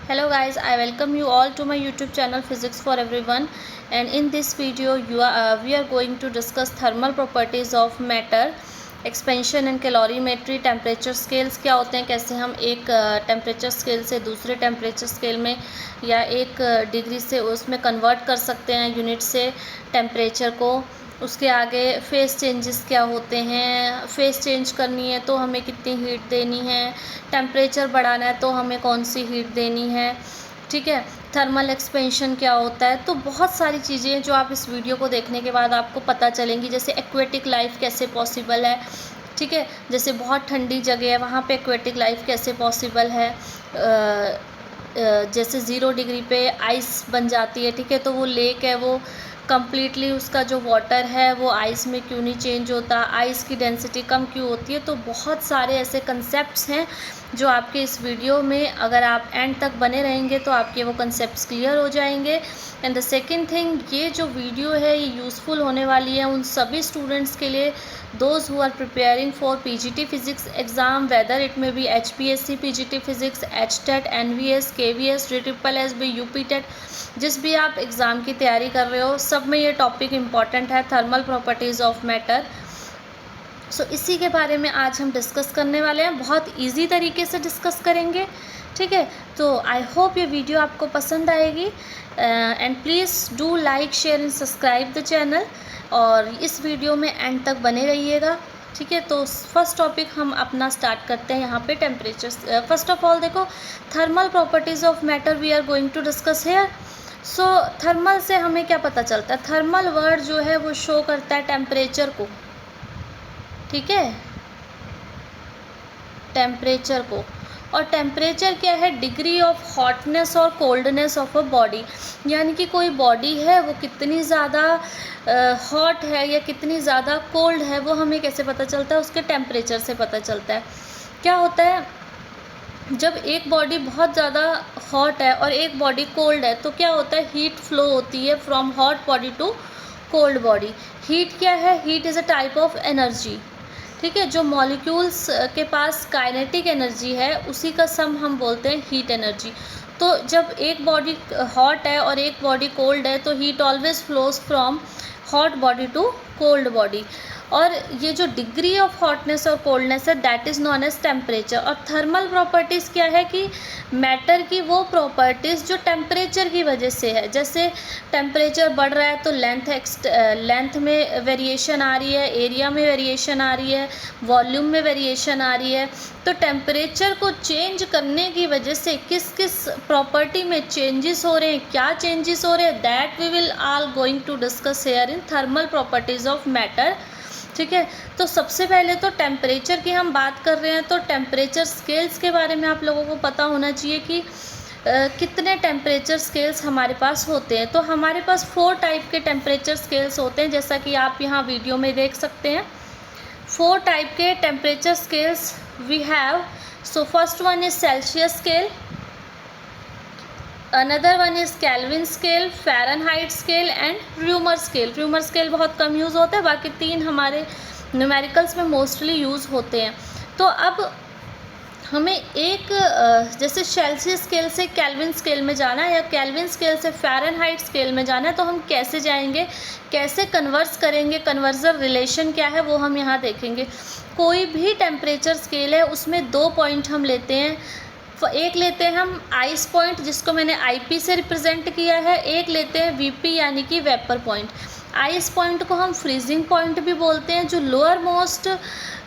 Hello guys, I welcome you all to my YouTube channel Physics for Everyone, and in this video we are going to discuss thermal properties of matter, expansion and calorimetry, temperature scales क्या होते हैं, कैसे हम एक temperature scale से दूसरे temperature scale में या एक डिग्री से उसमें कन्वर्ट कर सकते हैं यूनिट से टेम्परेचर को। उसके आगे फेस चेंजेस क्या होते हैं, फेस चेंज करनी है तो हमें कितनी हीट देनी है, टेम्परेचर बढ़ाना है तो हमें कौन सी हीट देनी है, ठीक है। थर्मल एक्सपेंशन क्या होता है, तो बहुत सारी चीज़ें हैं जो आप इस वीडियो को देखने के बाद आपको पता चलेंगी। जैसे एक्वेटिक लाइफ कैसे पॉसिबल है, ठीक है, जैसे बहुत ठंडी जगह है वहाँ पे एक्वेटिक लाइफ कैसे पॉसिबल है। जैसे 0 डिग्री पे आइस बन जाती है, ठीक है, तो वो लेक है, वो कम्प्लीटली उसका जो वाटर है वो आइस में क्यों नहीं चेंज होता, आइस की डेंसिटी कम क्यों होती है। तो बहुत सारे ऐसे कंसेप्ट्स हैं जो आपके इस वीडियो में अगर आप एंड तक बने रहेंगे तो आपके वो कंसेप्ट्स क्लियर हो जाएंगे। एंड द सेकंड थिंग, ये जो वीडियो है ये यूज़फुल होने वाली है उन सभी स्टूडेंट्स के लिए, those who are preparing for PGT physics exam, whether it may be HPSC PGT physics, HTET, NVS, KVS, DSSB, UPTET, जिस भी आप एग्ज़ाम की तैयारी कर रहे हो सब में ये टॉपिक इम्पॉर्टेंट है, थर्मल प्रॉपर्टीज़ ऑफ मैटर। सो इसी के बारे में आज हम डिस्कस करने वाले हैं, बहुत इजी तरीके से डिस्कस करेंगे, ठीक है। तो आई होप ये वीडियो आपको पसंद आएगी and please do like, share and subscribe the channel, और इस वीडियो में एंड तक बने रहिएगा, ठीक है। तो फर्स्ट टॉपिक हम अपना स्टार्ट करते हैं यहाँ पे टेम्परेचर। फर्स्ट ऑफ ऑल देखो, thermal properties of matter we are going to discuss here. So thermal से हमें क्या पता चलता है, थर्मल वर्ड जो है वो शो करता है टेम्परेचर को, ठीक है, टेम्परेचर को। और टेम्परेचर क्या है, डिग्री ऑफ हॉटनेस और कोल्डनेस ऑफ अ बॉडी, यानी कि कोई बॉडी है वो कितनी ज़्यादा हॉट है या कितनी ज़्यादा कोल्ड है, वो हमें कैसे पता चलता है, उसके टेम्परेचर से पता चलता है। क्या होता है, जब एक बॉडी बहुत ज़्यादा हॉट है और एक बॉडी कोल्ड है तो क्या होता है, हीट फ्लो होती है from hot body to cold body. Heat क्या है, heat is a type of energy, ठीक है, जो मॉलिक्यूल्स के पास काइनेटिक एनर्जी है उसी का सम हम बोलते हैं हीट एनर्जी। तो जब एक बॉडी हॉट है और एक बॉडी कोल्ड है तो heat always flows from hot body to cold body, और ये जो डिग्री ऑफ हॉटनेस और कोल्डनेस है that is known as temperature. और थर्मल प्रॉपर्टीज़ क्या है कि मैटर की वो प्रॉपर्टीज़ जो टेम्परेचर की वजह से है। जैसे टेम्परेचर बढ़ रहा है तो लेंथ में वेरिएशन आ रही है, एरिया में वेरिएशन आ रही है, वॉल्यूम में वेरिएशन आ रही है। तो टेम्परेचर को चेंज करने की वजह से किस किस प्रॉपर्टी में चेंजेस हो रहे हैं, क्या चेंजेस हो रहे हैं, that we will all going to discuss here in thermal properties of matter, ठीक है। तो सबसे पहले तो टेम्परेचर की हम बात कर रहे हैं तो टेम्परेचर स्केल्स के बारे में आप लोगों को पता होना चाहिए कि कितने टेम्परेचर स्केल्स हमारे पास होते हैं। तो हमारे पास 4 टाइप के टेम्परेचर स्केल्स होते हैं, जैसा कि आप यहाँ वीडियो में देख सकते हैं। 4 टाइप के temperature scales we have. So first one is Celsius scale, another one is Kelvin scale, Fahrenheit scale and Reaumur scale. Reaumur scale बहुत कम यूज़ होता है, बाकी 3 हमारे न्यूमेरिकल्स में मोस्टली यूज़ होते हैं। तो अब हमें एक जैसे सेल्सियस स्केल से कैल्विन स्केल में जाना है या कैल्विन स्केल से फ़ारेनहाइट स्केल में जाना है, तो हम कैसे जाएंगे, कैसे कन्वर्स करेंगे, कन्वर्जन रिलेशन क्या है वो हम यहाँ देखेंगे। कोई भी टेम्परेचर स्केल है उसमें 2 पॉइंट हम लेते हैं। एक लेते हैं हम आइस पॉइंट जिसको मैंने आईपी से रिप्रेजेंट किया है, एक लेते हैं वीपी यानी कि वेपर पॉइंट। आइस पॉइंट को हम फ्रीजिंग पॉइंट भी बोलते हैं। जो लोअर मोस्ट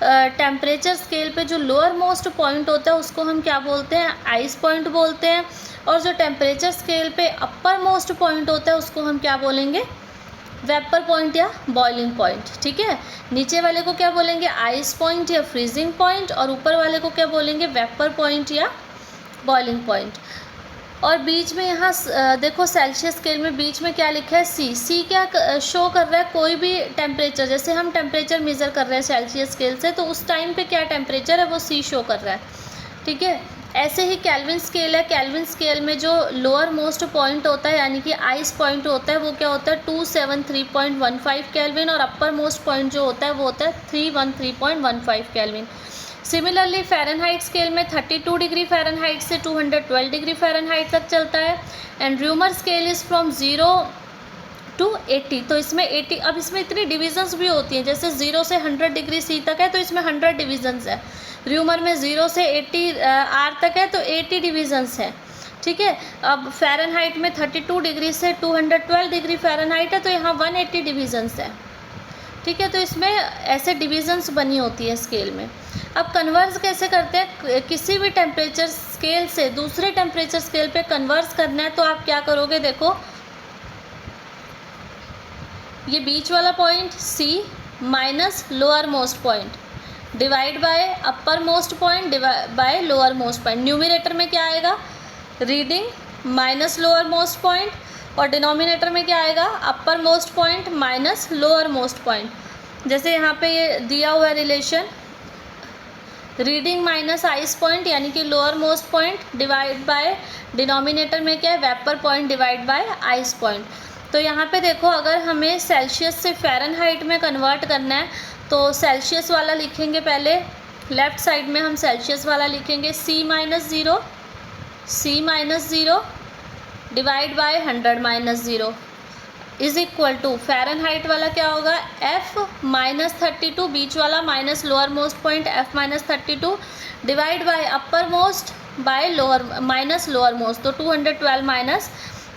टेम्परेचर स्केल पे जो लोअर मोस्ट पॉइंट होता है उसको हम क्या बोलते हैं, आइस पॉइंट बोलते हैं। और जो टेम्परेचर स्केल पे अपर मोस्ट पॉइंट होता है उसको हम क्या बोलेंगे, वेपर पॉइंट या बॉइलिंग पॉइंट, ठीक है। नीचे वाले को क्या बोलेंगे, आइस पॉइंट या फ्रीजिंग पॉइंट, और ऊपर वाले को क्या बोलेंगे, वेपर पॉइंट या बॉइलिंग पॉइंट। और बीच में यहाँ देखो सेल्सियस स्केल में बीच में क्या लिखा है, सी क्या शो कर रहा है, कोई भी टेम्परेचर, जैसे हम टेम्परेचर मेज़र कर रहे हैं सेल्सियस स्केल से तो उस टाइम पे क्या टेम्परेचर है वो सी शो कर रहा है, ठीक है। ऐसे ही कैल्विन स्केल है, कैल्विन स्केल में जो लोअर मोस्ट पॉइंट होता है यानी कि आइस पॉइंट होता है वो क्या होता है 273.15 केल्विन, और अपर मोस्ट पॉइंट जो होता है वो होता है 313.15 केल्विन। सिमिलरली फ़ारेनहाइट स्केल में 32 डिग्री फ़ारेनहाइट से 212 डिग्री फ़ारेनहाइट तक चलता है। And Reaumur scale is from 0 to 80। तो इसमें 80, अब इसमें इतनी डिविजन्स भी होती हैं, जैसे 0 से 100 डिग्री सी तक है तो इसमें 100 डिविजन्स है। र्यूमर में 0 से 80 आर तक है तो 80 डिविजन्स है, ठीक है। अब फ़ारेनहाइट में 32 डिग्री से 212 डिग्री फ़ारेनहाइट है तो यहाँ 180 डिविजन्स है, ठीक है। तो इसमें ऐसे डिविजन्स बनी होती है स्केल में। अब कन्वर्स कैसे करते हैं, किसी भी टेम्परेचर स्केल से दूसरे टेम्परेचर स्केल पे कन्वर्स करना है तो आप क्या करोगे, देखो ये बीच वाला point C minus lower most point divide by upper most point by lower most point. Numerator में क्या आएगा, reading minus lower most point, और डिनोमिनेटर में क्या आएगा, upper most point minus lower most point. जैसे यहाँ पे ये दिया हुआ है relation, reading minus ice point यानी कि lower most point divide by denominator में क्या है, vapour point divide by ice point. तो यहाँ पे देखो, अगर हमें सेल्सियस से फ़ारेनहाइट में कन्वर्ट करना है तो सेल्सियस वाला लिखेंगे पहले, लेफ़्ट साइड में हम सेल्सियस वाला लिखेंगे C minus zero divide by 100 minus zero is equal to Fahrenheit वाला क्या होगा, F माइनस 32, बीच वाला minus lower most point F minus 32 divide by upper most by lower minus lower most, तो 212 माइनस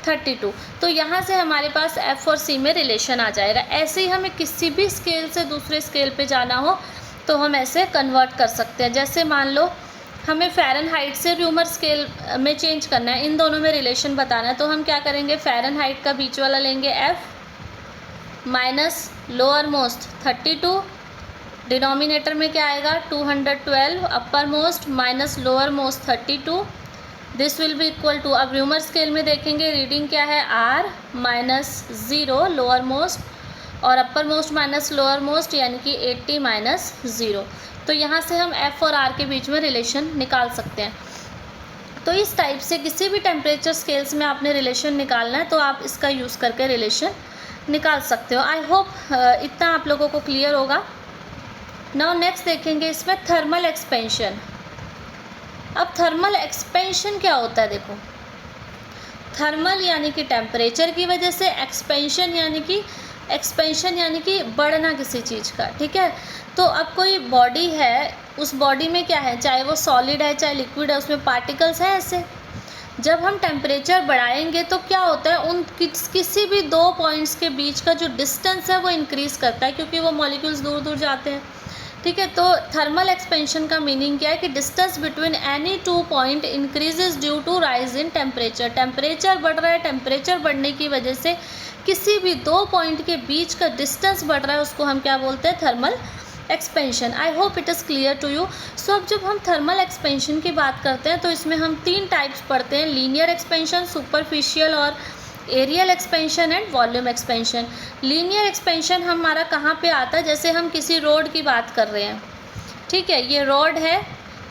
32। तो यहाँ से हमारे पास F और C में रिलेशन आ जाएगा। ऐसे ही हमें किसी भी स्केल से दूसरे स्केल पे जाना हो तो हम ऐसे कन्वर्ट कर सकते हैं। जैसे मान लो हमें फ़ारेनहाइट से र्यूमर स्केल में चेंज करना है, इन दोनों में रिलेशन बताना है, तो हम क्या करेंगे, फ़ारेनहाइट का बीच वाला लेंगे F minus lower most 32, denominator में क्या आएगा 212, upper most minus lower most 32, this will be equal to, अब र्यूमर स्केल में देखेंगे रीडिंग क्या है R minus zero lower most और upper most minus lower most यानी कि 80 माइनस ज़ीरो। तो यहाँ से हम F और R के बीच में रिलेशन निकाल सकते हैं। तो इस टाइप से किसी भी टेम्परेचर स्केल्स में आपने रिलेशन निकालना है तो आप इसका यूज़ करके रिलेशन निकाल सकते हो। आई होप इतना आप लोगों को क्लियर होगा। नाउ नेक्स्ट देखेंगे इसमें थर्मल एक्सपेंशन। अब थर्मल एक्सपेंशन क्या होता है, देखो थर्मल यानी कि टेम्परेचर की वजह से, एक्सपेंशन यानी कि बढ़ना किसी चीज़ का, ठीक है। तो अब कोई बॉडी है, उस बॉडी में क्या है, चाहे वो सॉलिड है चाहे लिक्विड है, उसमें पार्टिकल्स हैं ऐसे। जब हम टेम्परेचर बढ़ाएंगे तो क्या होता है, उन किसी भी दो पॉइंट्स के बीच का जो डिस्टेंस है वो इंक्रीज़ करता है, क्योंकि वो मॉलिक्यूल्स दूर दूर जाते हैं, ठीक है। तो थर्मल एक्सपेंशन का मीनिंग क्या है कि distance between any two point increases due to rise in temperature. Temperature बढ़ रहा है, टेम्परेचर बढ़ने की वजह से किसी भी दो पॉइंट के बीच का डिस्टेंस बढ़ रहा है, उसको हम क्या बोलते हैं, thermal expansion. I hope it is clear to you. So अब जब हम थर्मल एक्सपेंशन की बात करते हैं तो इसमें हम तीन टाइप्स पढ़ते हैं, लीनियर एक्सपेंशन, सुपरफिशियल और areal expansion and volume expansion. Linear expansion हमारा कहाँ पे आता है, जैसे हम किसी रोड की बात कर रहे हैं, ठीक है, ये रोड है,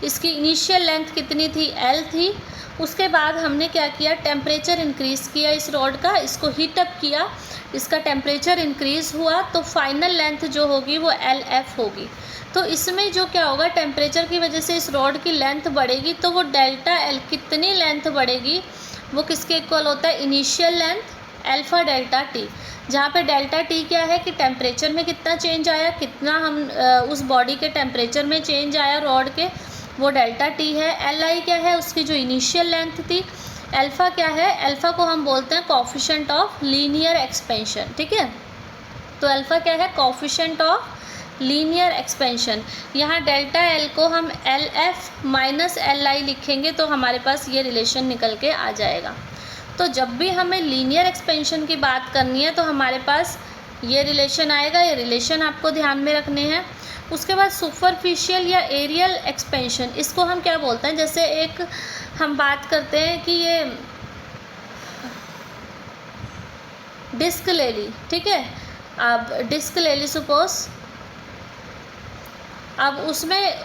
इसकी इनिशियल लेंथ कितनी थी, L थी, उसके बाद हमने क्या किया, टेम्परेचर इंक्रीज़ किया इस रोड का, इसको हीट अप किया, इसका टेम्परेचर इंक्रीज़ हुआ तो फाइनल लेंथ जो होगी वो LF होगी। तो इसमें जो क्या होगा, टेम्परेचर की वजह से इस रोड की लेंथ बढ़ेगी तो वो डेल्टा L कितनी लेंथ बढ़ेगी, वो किसके इक्वल होता है, initial length alpha delta T, जहाँ पे डेल्टा टी क्या है कि टेम्परेचर में कितना चेंज आया, कितना हम उस बॉडी के टेम्परेचर में चेंज आया रॉड के, वो डेल्टा टी है। एल आई क्या है, उसकी जो इनिशियल लेंथ थी। अल्फ़ा क्या है, अल्फ़ा को हम बोलते हैं कोफिशिएंट ऑफ लीनियर एक्सपेंशन, ठीक है। तो अल्फ़ा क्या है, कोफिशिएंट ऑफ लीनियर एक्सपेंशन। यहाँ डेल्टा एल को हम LF माइनस LI लिखेंगे तो हमारे पास ये रिलेशन निकल के आ जाएगा। तो जब भी हमें लीनियर एक्सपेंशन की बात करनी है तो हमारे पास ये रिलेशन आएगा, ये रिलेशन आपको ध्यान में रखने हैं। उसके बाद सुपरफिशियल या एरियल एक्सपेंशन, इसको हम क्या बोलते हैं, जैसे एक हम बात करते हैं कि ये डिस्क ले ली, ठीक है, अब डिस्क ले ली सपोज, अब उसमें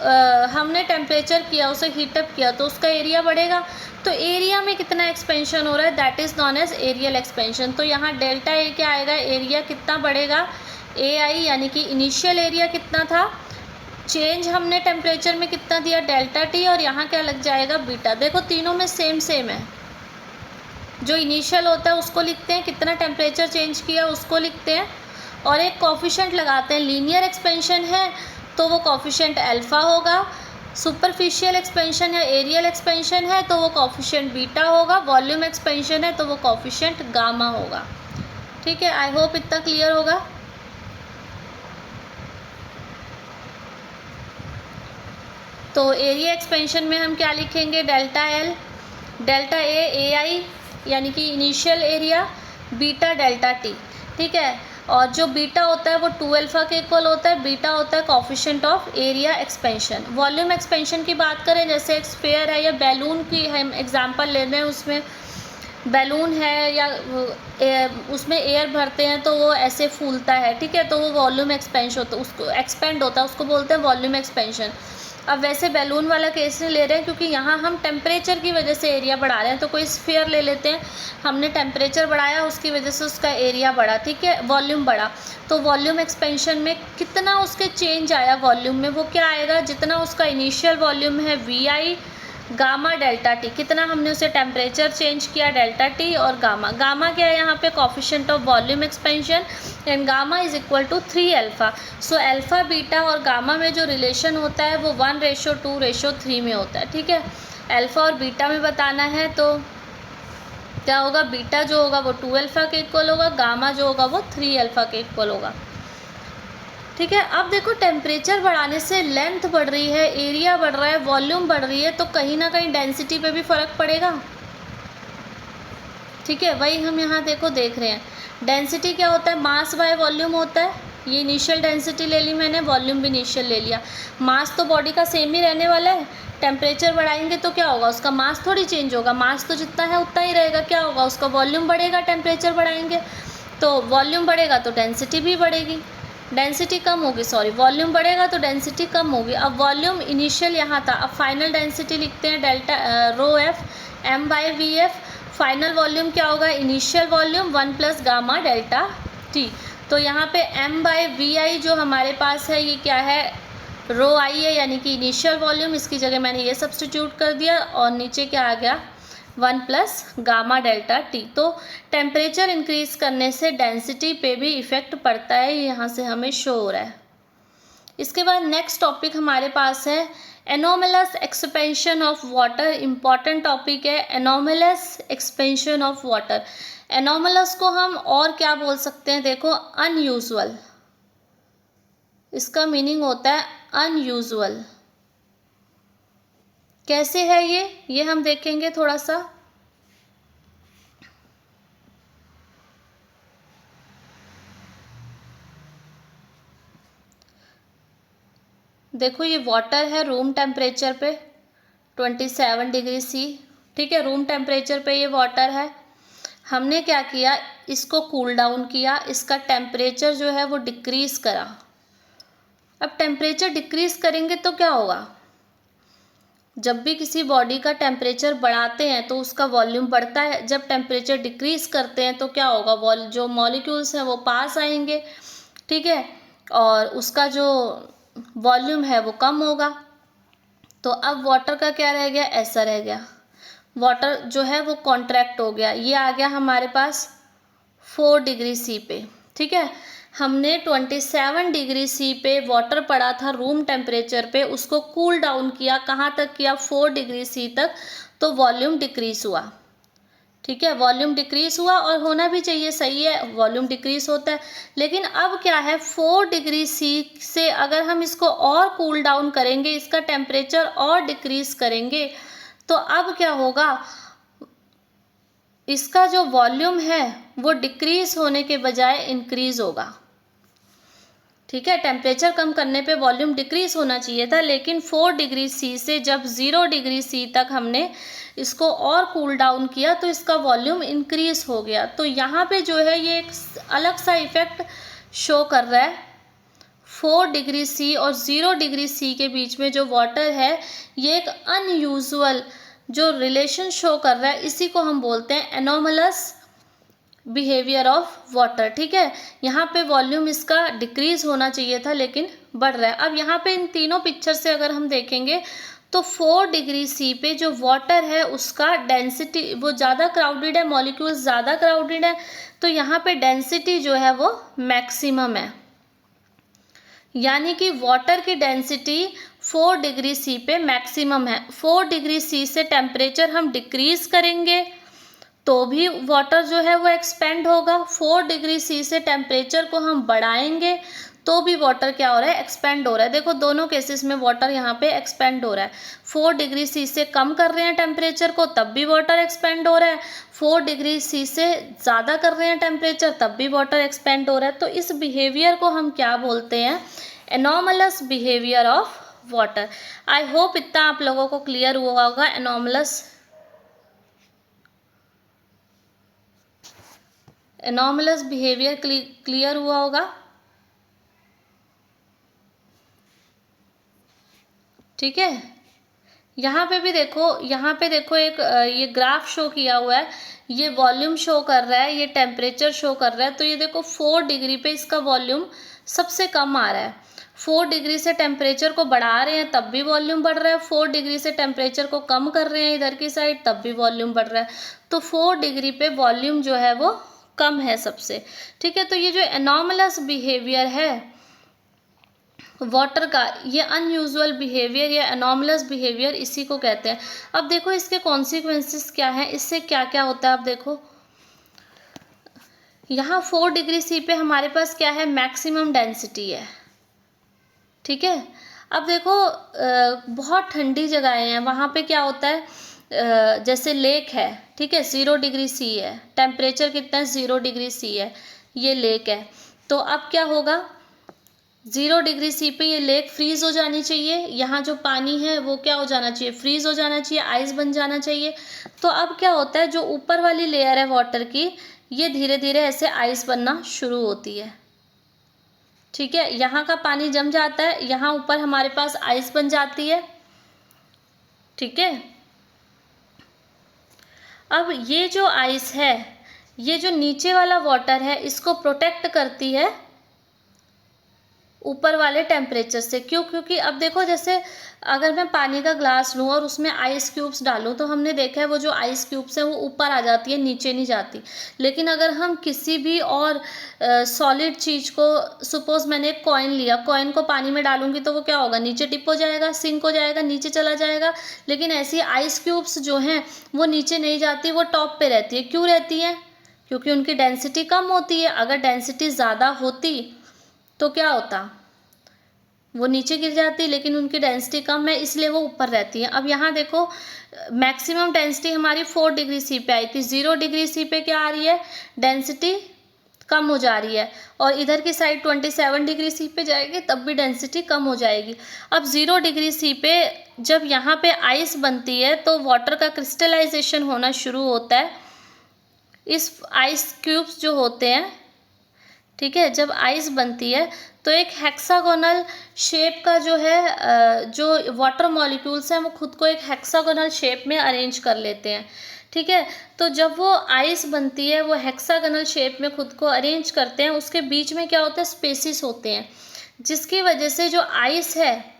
हमने टेम्परेचर किया, उसे हीटअप किया तो उसका एरिया बढ़ेगा, तो एरिया में कितना एक्सपेंशन हो रहा है, that is known as areal expansion. तो यहाँ डेल्टा ए क्या आएगा, एरिया कितना बढ़ेगा, AI यानी कि इनिशियल एरिया कितना था चेंज हमने टेम्परेचर में कितना दिया, डेल्टा टी, और यहाँ क्या लग जाएगा, बीटा। देखो तीनों में सेम सेम है, जो इनिशियल होता है उसको लिखते हैं, कितना टेम्परेचर चेंज किया उसको लिखते हैं, और एक कोफिशिएंट लगाते हैं। लीनियर एक्सपेंशन है तो वो कोफिशिएंट अल्फ़ा होगा, सुपरफिशियल एक्सपेंशन या एरियल एक्सपेंशन है तो वो कोफिशिएंट बीटा होगा, वॉल्यूम एक्सपेंशन है तो वो कोफिशिएंट गामा होगा। ठीक है, आई होप इतना क्लियर होगा। तो एरिया एक्सपेंशन में हम क्या लिखेंगे, डेल्टा एल, डेल्टा ए आई यानी कि initial area, beta delta T. ठीक है, और जो बीटा होता है वो 2 अल्फ़ा के इक्वल होता है, बीटा होता है coefficient of area expansion. Volume expansion की बात करें, जैसे एक स्फीयर है या बैलून की हम एग्जांपल ले रहे हैं, उसमें बैलून है या उसमें एयर भरते हैं तो वो ऐसे फूलता है। ठीक है, तो वो वॉल्यूम एक्सपेंशन होता है, उसको एक्सपेंड होता है, उसको बोलते हैं वॉल्यूम एक्सपेंशन। अब वैसे बैलून वाला केस नहीं ले रहे हैं क्योंकि यहाँ हम टेम्परेचर की वजह से एरिया बढ़ा रहे हैं। तो कोई स्फीयर ले लेते हैं, हमने टेम्परेचर बढ़ाया, उसकी वजह से उसका एरिया बढ़ा, ठीक है, वॉल्यूम बढ़ा। तो वॉल्यूम एक्सपेंशन में कितना उसके चेंज आया वॉल्यूम में, वो क्या आएगा, जितना उसका इनिशियल वॉल्यूम है V I gamma delta T, कितना हमने उसे टेम्परेचर चेंज किया डेल्टा टी, और गामा, गामा क्या है यहाँ पे, coefficient of volume expansion, and gamma is equal to 3 alpha. So alpha beta और गामा में जो रिलेशन होता है वो 1:2:3 में होता है। ठीक है, अल्फ़ा और बीटा में बताना है तो क्या होगा, बीटा जो होगा वो 2 अल्फ़ा के इक्वल होगा, गामा जो होगा वो 3 अल्फ़ा के इक्वल होगा। ठीक है, अब देखो टेम्परेचर बढ़ाने से लेंथ बढ़ रही है, एरिया बढ़ रहा है, वॉल्यूम बढ़ रही है, तो कहीं ना कहीं डेंसिटी पे भी फ़र्क पड़ेगा। ठीक है, वही हम यहाँ देखो देख रहे हैं, डेंसिटी क्या होता है, मास बाय वॉल्यूम होता है। ये इनिशियल डेंसिटी ले ली मैंने, वॉल्यूम भी इनिशियल ले लिया। मास तो बॉडी का सेम ही रहने वाला है, टेम्परेचर बढ़ाएंगे तो क्या होगा, उसका मास थोड़ी चेंज होगा, मास तो जितना है उतना ही रहेगा। क्या होगा, उसका वॉल्यूम बढ़ेगा, टेम्परेचर बढ़ाएंगे तो वॉल्यूम बढ़ेगा तो डेंसिटी भी बढ़ेगी, डेंसिटी कम होगी, सॉरी वॉल्यूम बढ़ेगा तो डेंसिटी कम होगी। अब वॉल्यूम इनिशियल यहाँ था, अब फाइनल डेंसिटी लिखते हैं delta rho F M by V F. Final volume क्या होगा, initial volume 1 plus gamma delta T. तो यहाँ पे एम बाई वी आई जो हमारे पास है ये क्या है, रो आई है, यानी कि इनिशियल वॉल्यूम, इसकी जगह मैंने ये सब्स्टिट्यूट कर दिया, और नीचे क्या आ गया 1 प्लस गामा डेल्टा टी। तो टेम्परेचर इंक्रीज करने से डेंसिटी पे भी इफ़ेक्ट पड़ता है, यहाँ से हमें शो हो रहा है। इसके बाद नेक्स्ट टॉपिक हमारे पास है anomalous expansion of water. Important topic है anomalous expansion of water. Anomalous को हम और क्या बोल सकते हैं, देखो अनयूजुअल, इसका मीनिंग होता है अनयूजुअल। कैसे है ये हम देखेंगे थोड़ा सा। देखो ये वाटर है रूम टेम्परेचर पे 27 डिग्री सी, ठीक है, रूम टेम्परेचर पे ये वाटर है। हमने क्या किया, इसको कूल डाउन किया, इसका टेम्परेचर जो है वो डिक्रीज़ करा। अब टेम्परेचर डिक्रीज़ करेंगे तो क्या होगा, जब भी किसी बॉडी का टेम्परेचर बढ़ाते हैं तो उसका वॉल्यूम बढ़ता है, जब टेम्परेचर डिक्रीज़ करते हैं तो क्या होगा, जो मॉलिक्यूल्स हैं वो पास आएंगे, ठीक है, और उसका जो वॉल्यूम है वो कम होगा। तो अब वाटर का क्या रह गया, ऐसा रह गया, वाटर जो है वो कॉन्ट्रैक्ट हो गया, ये आ गया हमारे पास 4 डिग्री सी पे। ठीक है, हमने 27 डिग्री सी पे वाटर पड़ा था रूम टेम्परेचर पे, उसको कूल डाउन किया, कहाँ तक किया, 4 डिग्री सी तक, तो वॉल्यूम डिक्रीज़ हुआ। ठीक है, वॉल्यूम डिक्रीज़ हुआ, और होना भी चाहिए, सही है, वॉल्यूम डिक्रीज़ होता है। लेकिन अब क्या है, 4 डिग्री सी से अगर हम इसको और कूल डाउन करेंगे, इसका टेम्परेचर और डिक्रीज़ करेंगे, तो अब क्या होगा, इसका जो वॉल्यूम है वो डिक्रीज़ होने के बजाय इंक्रीज़ होगा। ठीक है, टेम्परेचर कम करने पे वॉल्यूम डिक्रीज़ होना चाहिए था, लेकिन 4 डिग्री सी से जब 0 डिग्री सी तक हमने इसको और कूल डाउन किया तो इसका वॉल्यूम इंक्रीज़ हो गया। तो यहाँ पे जो है ये एक अलग सा इफ़ेक्ट शो कर रहा है, 4 डिग्री सी और 0 डिग्री सी के बीच में जो वाटर है ये एक अनयूजुअल जो रिलेशन शो कर रहा है, इसी को हम बोलते हैं एनोमलस बिहेवियर ऑफ वाटर। ठीक है, यहाँ पे वॉल्यूम इसका डिक्रीज होना चाहिए था लेकिन बढ़ रहा है। अब यहाँ पे इन तीनों पिक्चर से अगर हम देखेंगे तो 4 डिग्री सी पे जो वाटर है उसका डेंसिटी वो ज़्यादा क्राउडेड है, मॉलिक्यूल्स ज़्यादा क्राउडेड है, तो यहाँ पे डेंसिटी जो है वो मैक्सिमम है, यानी कि वाटर की डेंसिटी 4 डिग्री सी पे मैक्सिमम है। 4 डिग्री सी से टेम्परेचर हम डिक्रीज करेंगे तो भी वाटर जो है वो एक्सपेंड होगा, 4 डिग्री सी से टेम्परेचर को हम बढ़ाएंगे तो भी वाटर क्या हो रहा है, एक्सपेंड हो रहा है। देखो दोनों केसेस में वाटर यहाँ पे एक्सपेंड हो रहा है। 4 डिग्री सी से कम कर रहे हैं टेम्परेचर को तब भी वाटर एक्सपेंड हो रहा है, 4 डिग्री सी से ज़्यादा कर रहे हैं टेम्परेचर तब भी वाटर एक्सपेंड हो रहा है। तो इस बिहेवियर को हम क्या बोलते हैं, anomalous behaviour of water. I hope इतना आप लोगों को क्लियर हुआ होगा। एनॉमलस बिहेवियर क्लियर हुआ होगा। ठीक है, यहाँ पे भी देखो, यहाँ पे देखो एक ये ग्राफ शो किया हुआ है, ये वॉल्यूम शो कर रहा है, ये टेम्परेचर शो कर रहा है। तो ये देखो 4 डिग्री पे इसका वॉल्यूम सबसे कम आ रहा है। 4 डिग्री से टेम्परेचर को बढ़ा रहे हैं तब भी वॉल्यूम बढ़ रहा है, 4 डिग्री से टेम्परेचर को कम कर रहे हैं इधर की साइड तब भी वॉल्यूम बढ़ रहा है। तो 4 डिग्री पे वॉल्यूम जो है वो कम है सबसे। ठीक है, तो ये जो एनॉमलस बिहेवियर है वाटर का, ये अनयूजुअल बिहेवियर या एनॉमलस बिहेवियर इसी को कहते हैं। अब देखो इसके कॉन्सिक्वेंसेस क्या हैं, इससे क्या क्या होता है। अब देखो यहाँ 4 डिग्री सी पे हमारे पास क्या है, मैक्सिमम डेंसिटी है। ठीक है, अब देखो बहुत ठंडी जगहें हैं, वहाँ पे क्या होता है, जैसे लेक है, ठीक है, 0 डिग्री सी है, टेम्परेचर कितना है, 0 डिग्री सी है, ये लेक है। तो अब क्या होगा, 0 डिग्री सी पे ये लेक फ्रीज हो जानी चाहिए, यहाँ जो पानी है वो क्या हो जाना चाहिए, फ्रीज हो जाना चाहिए, आइस बन जाना चाहिए। तो अब क्या होता है, जो ऊपर वाली लेयर है वाटर की, ये धीरे धीरे ऐसे आइस बनना शुरू होती है। ठीक है, यहाँ का पानी जम जाता है, यहाँ ऊपर हमारे पास आइस बन जाती है। ठीक है, अब ये जो आइस है, ये जो नीचे वाला वाटर है, इसको प्रोटेक्ट करती है ऊपर वाले टेम्परेचर से। क्यों, क्योंकि अब देखो जैसे अगर मैं पानी का ग्लास लूँ और उसमें आइस क्यूब्स डालूँ तो हमने देखा है वो जो आइस क्यूब्स हैं वो ऊपर आ जाती है, नीचे नहीं जाती। लेकिन अगर हम किसी भी और सॉलिड चीज़ को, सपोज मैंने एक कॉइन लिया, कॉइन को पानी में डालूंगी तो वो क्या होगा, नीचे टिप हो जाएगा, सिंक हो जाएगा, नीचे चला जाएगा। लेकिन ऐसी आइस क्यूब्स जो हैं वो नीचे नहीं जाती, वो टॉप पे रहती है। क्यों रहती है, क्योंकि उनकी डेंसिटी कम होती है। अगर डेंसिटी ज़्यादा होती तो क्या होता, वो नीचे गिर जाती, लेकिन उनकी डेंसिटी कम है इसलिए वो ऊपर रहती है। अब यहाँ देखो मैक्सिमम डेंसिटी हमारी 4 डिग्री सी पे आई थी, 0 डिग्री सी पे क्या आ रही है, डेंसिटी कम हो जा रही है, और इधर की साइड 27 डिग्री सी पे जाएगी तब भी डेंसिटी कम हो जाएगी। अब 0 डिग्री सी पे जब यहाँ पे आइस बनती है तो वाटर का क्रिस्टलाइजेशन होना शुरू होता है। इस आइस क्यूब्स जो होते हैं, ठीक है, जब आइस बनती है तो एक हेक्सागोनल शेप का जो है, जो वाटर मॉलिक्यूल्स हैं वो खुद को एक हेक्सागोनल शेप में अरेंज कर लेते हैं। ठीक है, तो जब वो आइस बनती है वो हेक्सागोनल शेप में खुद को अरेंज करते हैं, उसके बीच में क्या होता है, स्पेसिस होते हैं, जिसकी वजह से जो आइस है,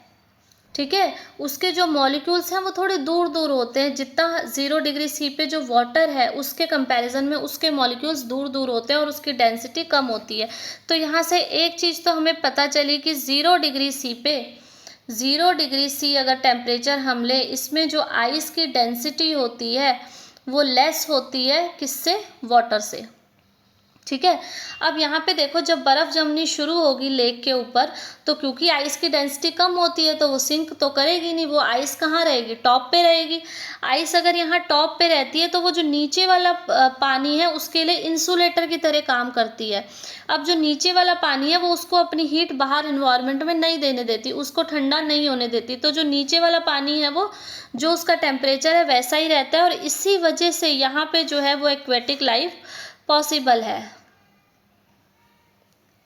ठीक है, उसके जो मॉलिक्यूल्स हैं वो थोड़े दूर दूर होते हैं। जितना 0 डिग्री सी पे जो वाटर है उसके कंपैरिजन में उसके मॉलिक्यूल्स दूर दूर होते हैं और उसकी डेंसिटी कम होती है। तो यहाँ से एक चीज़ तो हमें पता चली कि 0 डिग्री सी पे, 0 डिग्री सी अगर टेम्परेचर हम लें, इसमें जो आइस की डेंसिटी होती है वो लेस होती है किससे, वाटर से। ठीक है, अब यहाँ पे देखो जब बर्फ़ जमनी शुरू होगी लेक के ऊपर, तो क्योंकि आइस की डेंसिटी कम होती है तो वो सिंक तो करेगी नहीं, वो आइस कहाँ रहेगी, टॉप पे रहेगी। आइस अगर यहाँ टॉप पे रहती है तो वो जो नीचे वाला पानी है उसके लिए इंसुलेटर की तरह काम करती है। अब जो नीचे वाला पानी है वो उसको अपनी हीट बाहर इन्वायरमेंट में नहीं देने देती, उसको ठंडा नहीं होने देती। तो जो नीचे वाला पानी है वो जो उसका टेम्परेचर है वैसा ही रहता है, और इसी वजह से यहाँ पे जो है वो एक्वेटिक लाइफ पॉसिबल है।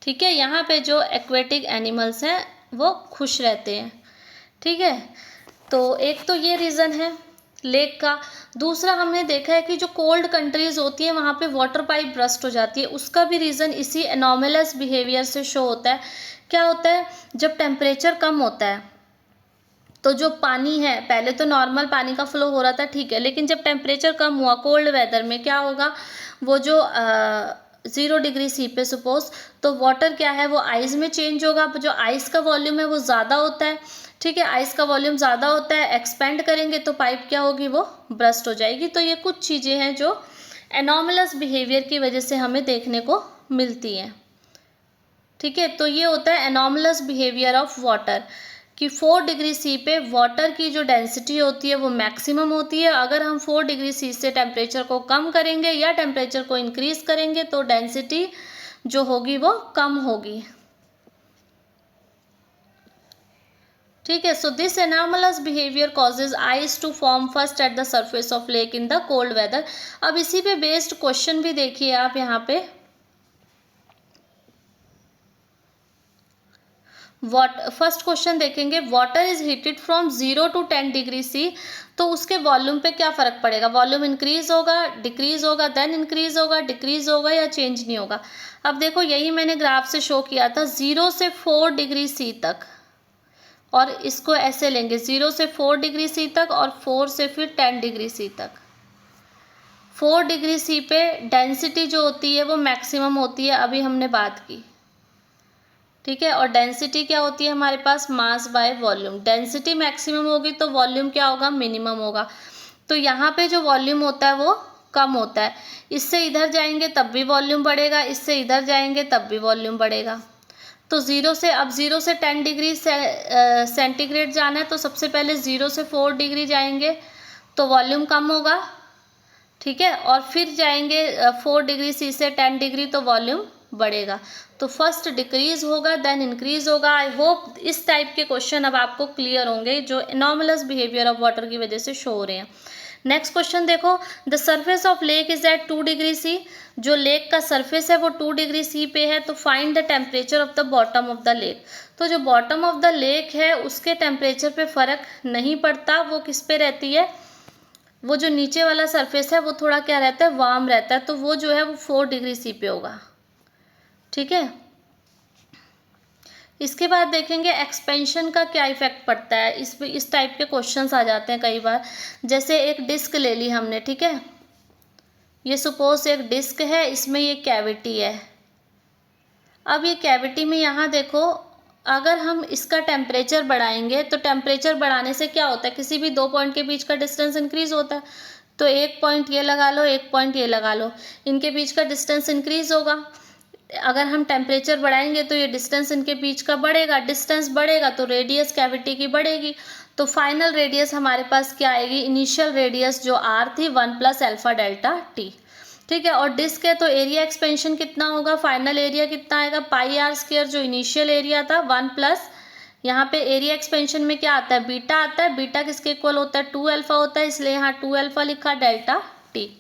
ठीक है, यहाँ पे जो एक्वेटिक एनिमल्स हैं वो खुश रहते हैं। ठीक है, तो एक तो ये रीज़न है। लेक का। दूसरा हमने देखा है कि जो कोल्ड कंट्रीज होती है वहाँ पे वाटर पाइप ब्रस्ट हो जाती है, उसका भी रीज़न इसी एनॉमलस बिहेवियर से शो होता है। क्या होता है, जब टेम्परेचर कम होता है तो जो पानी है, पहले तो नॉर्मल पानी का फ्लो हो रहा था, ठीक है, लेकिन जब टेम्परेचर कम हुआ कोल्ड वेदर में क्या होगा, वो जो 0 डिग्री सी पे सपोज, तो वाटर क्या है वो आइस में चेंज होगा। जो आइस का वॉल्यूम है वो ज़्यादा होता है, ठीक है, आइस का वॉल्यूम ज़्यादा होता है, एक्सपेंड करेंगे तो पाइप क्या होगी, वो ब्रस्ट हो जाएगी। तो ये कुछ चीज़ें हैं जो एनॉमलस बिहेवियर की वजह से हमें देखने को मिलती हैं, ठीक है। तो ये होता है एनॉमलस बिहेवियर ऑफ वाटर कि 4 डिग्री सी पे वाटर की जो डेंसिटी होती है वो मैक्सिमम होती है। अगर हम 4 डिग्री सी से टेम्परेचर को कम करेंगे या टेम्परेचर को इंक्रीज करेंगे तो डेंसिटी जो होगी वो कम होगी, ठीक है। So this anomalous behaviour causes ice to form first at the surface of lake in the cold weather. अब इसी पे बेस्ड क्वेश्चन भी देखिए आप यहाँ पे, फर्स्ट क्वेश्चन देखेंगे, water is heated from 0 to 10 degree C, तो उसके वॉल्यूम पे क्या फर्क पड़ेगा, वॉल्यूम इंक्रीज होगा, डिक्रीज होगा, देन इंक्रीज होगा, डिक्रीज होगा या चेंज नहीं होगा। अब देखो यही मैंने ग्राफ से शो किया था, 0 से 4 डिग्री सी तक, और इसको ऐसे लेंगे 0 से 4 डिग्री सी तक और 4 से फिर 10 डिग्री सी तक। 4 डिग्री सी पे डेंसिटी जो होती है वो मैक्सिमम होती है, अभी हमने बात की, ठीक है। और डेंसिटी क्या होती है हमारे पास, mass by volume. Density maximum होगी तो वॉल्यूम क्या होगा, मिनिमम होगा। तो यहाँ पे जो वॉल्यूम होता है वो कम होता है, इससे इधर जाएंगे तब भी वॉल्यूम बढ़ेगा, इससे इधर जाएंगे तब भी वॉल्यूम बढ़ेगा। तो 0 से, अब 0 से 10 डिग्री सेंटीग्रेड जाना है तो सबसे पहले 0 से 4 डिग्री जाएंगे तो वॉल्यूम कम होगा, ठीक है, और फिर जाएंगे 4 डिग्री सी से 10 डिग्री तो वॉल्यूम बढ़ेगा। तो फर्स्ट डिक्रीज होगा देन इंक्रीज होगा। आई होप इस टाइप के क्वेश्चन अब आपको क्लियर होंगे जो एनॉमलस बिहेवियर ऑफ वाटर की वजह से शो हो रहे हैं। नेक्स्ट क्वेश्चन देखो, the surface of lake is at 2 degree C, जो लेक का सरफेस है वो 2 डिग्री सी पे है, तो find the temperature of the bottom of the lake. तो जो बॉटम ऑफ द लेक है उसके टेम्परेचर पे फर्क नहीं पड़ता, वो किस पे रहती है, वो जो नीचे वाला सरफेस है वो थोड़ा क्या रहता है, वार्म रहता है, तो वो जो है वो 4 डिग्री सी पे होगा, ठीक है। इसके बाद देखेंगे एक्सपेंशन का क्या इफेक्ट पड़ता है, इस टाइप के क्वेश्चंस आ जाते हैं कई बार। जैसे एक डिस्क ले ली हमने, ठीक है, ये सपोज एक डिस्क है, इसमें ये कैविटी है। अब ये कैविटी में यहाँ देखो, अगर हम इसका टेम्परेचर बढ़ाएंगे तो टेम्परेचर बढ़ाने से क्या होता है, किसी भी 2 पॉइंट के बीच का डिस्टेंस इंक्रीज होता है। तो 1 पॉइंट ये लगा लो, 1 पॉइंट ये लगा लो, इनके बीच का डिस्टेंस इंक्रीज होगा। अगर हम टेम्परेचर बढ़ाएंगे तो ये डिस्टेंस इनके बीच का बढ़ेगा, डिस्टेंस बढ़ेगा तो रेडियस कैविटी की बढ़ेगी। तो फाइनल रेडियस हमारे पास क्या आएगी, इनिशियल रेडियस जो आर थी 1 + अल्फा डेल्टा टी, ठीक है। और डिस्क है तो एरिया एक्सपेंशन कितना होगा, फाइनल एरिया कितना आएगा, πr², जो इनिशियल एरिया था 1+, यहाँ पे एरिया एक्सपेंशन में क्या आता है, बीटा आता है, बीटा किसके इक्वल होता है, 2 अल्फा होता है, इसलिए यहाँ 2 अल्फा लिखा, डेल्टा टी।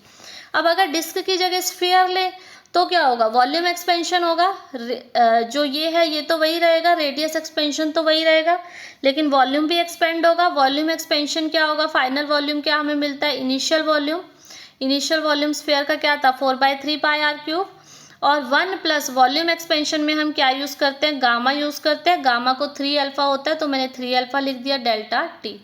अब अगर डिस्क की जगह स्फीयर ले तो क्या होगा, वॉल्यूम एक्सपेंशन होगा, जो ये है ये तो वही रहेगा, रेडियस एक्सपेंशन तो वही रहेगा, लेकिन वॉल्यूम भी एक्सपेंड होगा। वॉल्यूम एक्सपेंशन क्या होगा, फाइनल वॉल्यूम क्या हमें मिलता है, initial volume. Initial volume sphere का क्या था, 4/3 πr³। और 1+ वॉल्यूम एक्सपेंशन में हम क्या यूज़ करते हैं, गामा यूज़ करते हैं, गामा को 3 अल्फा होता है तो मैंने 3 अल्फा लिख दिया, डेल्टा टी,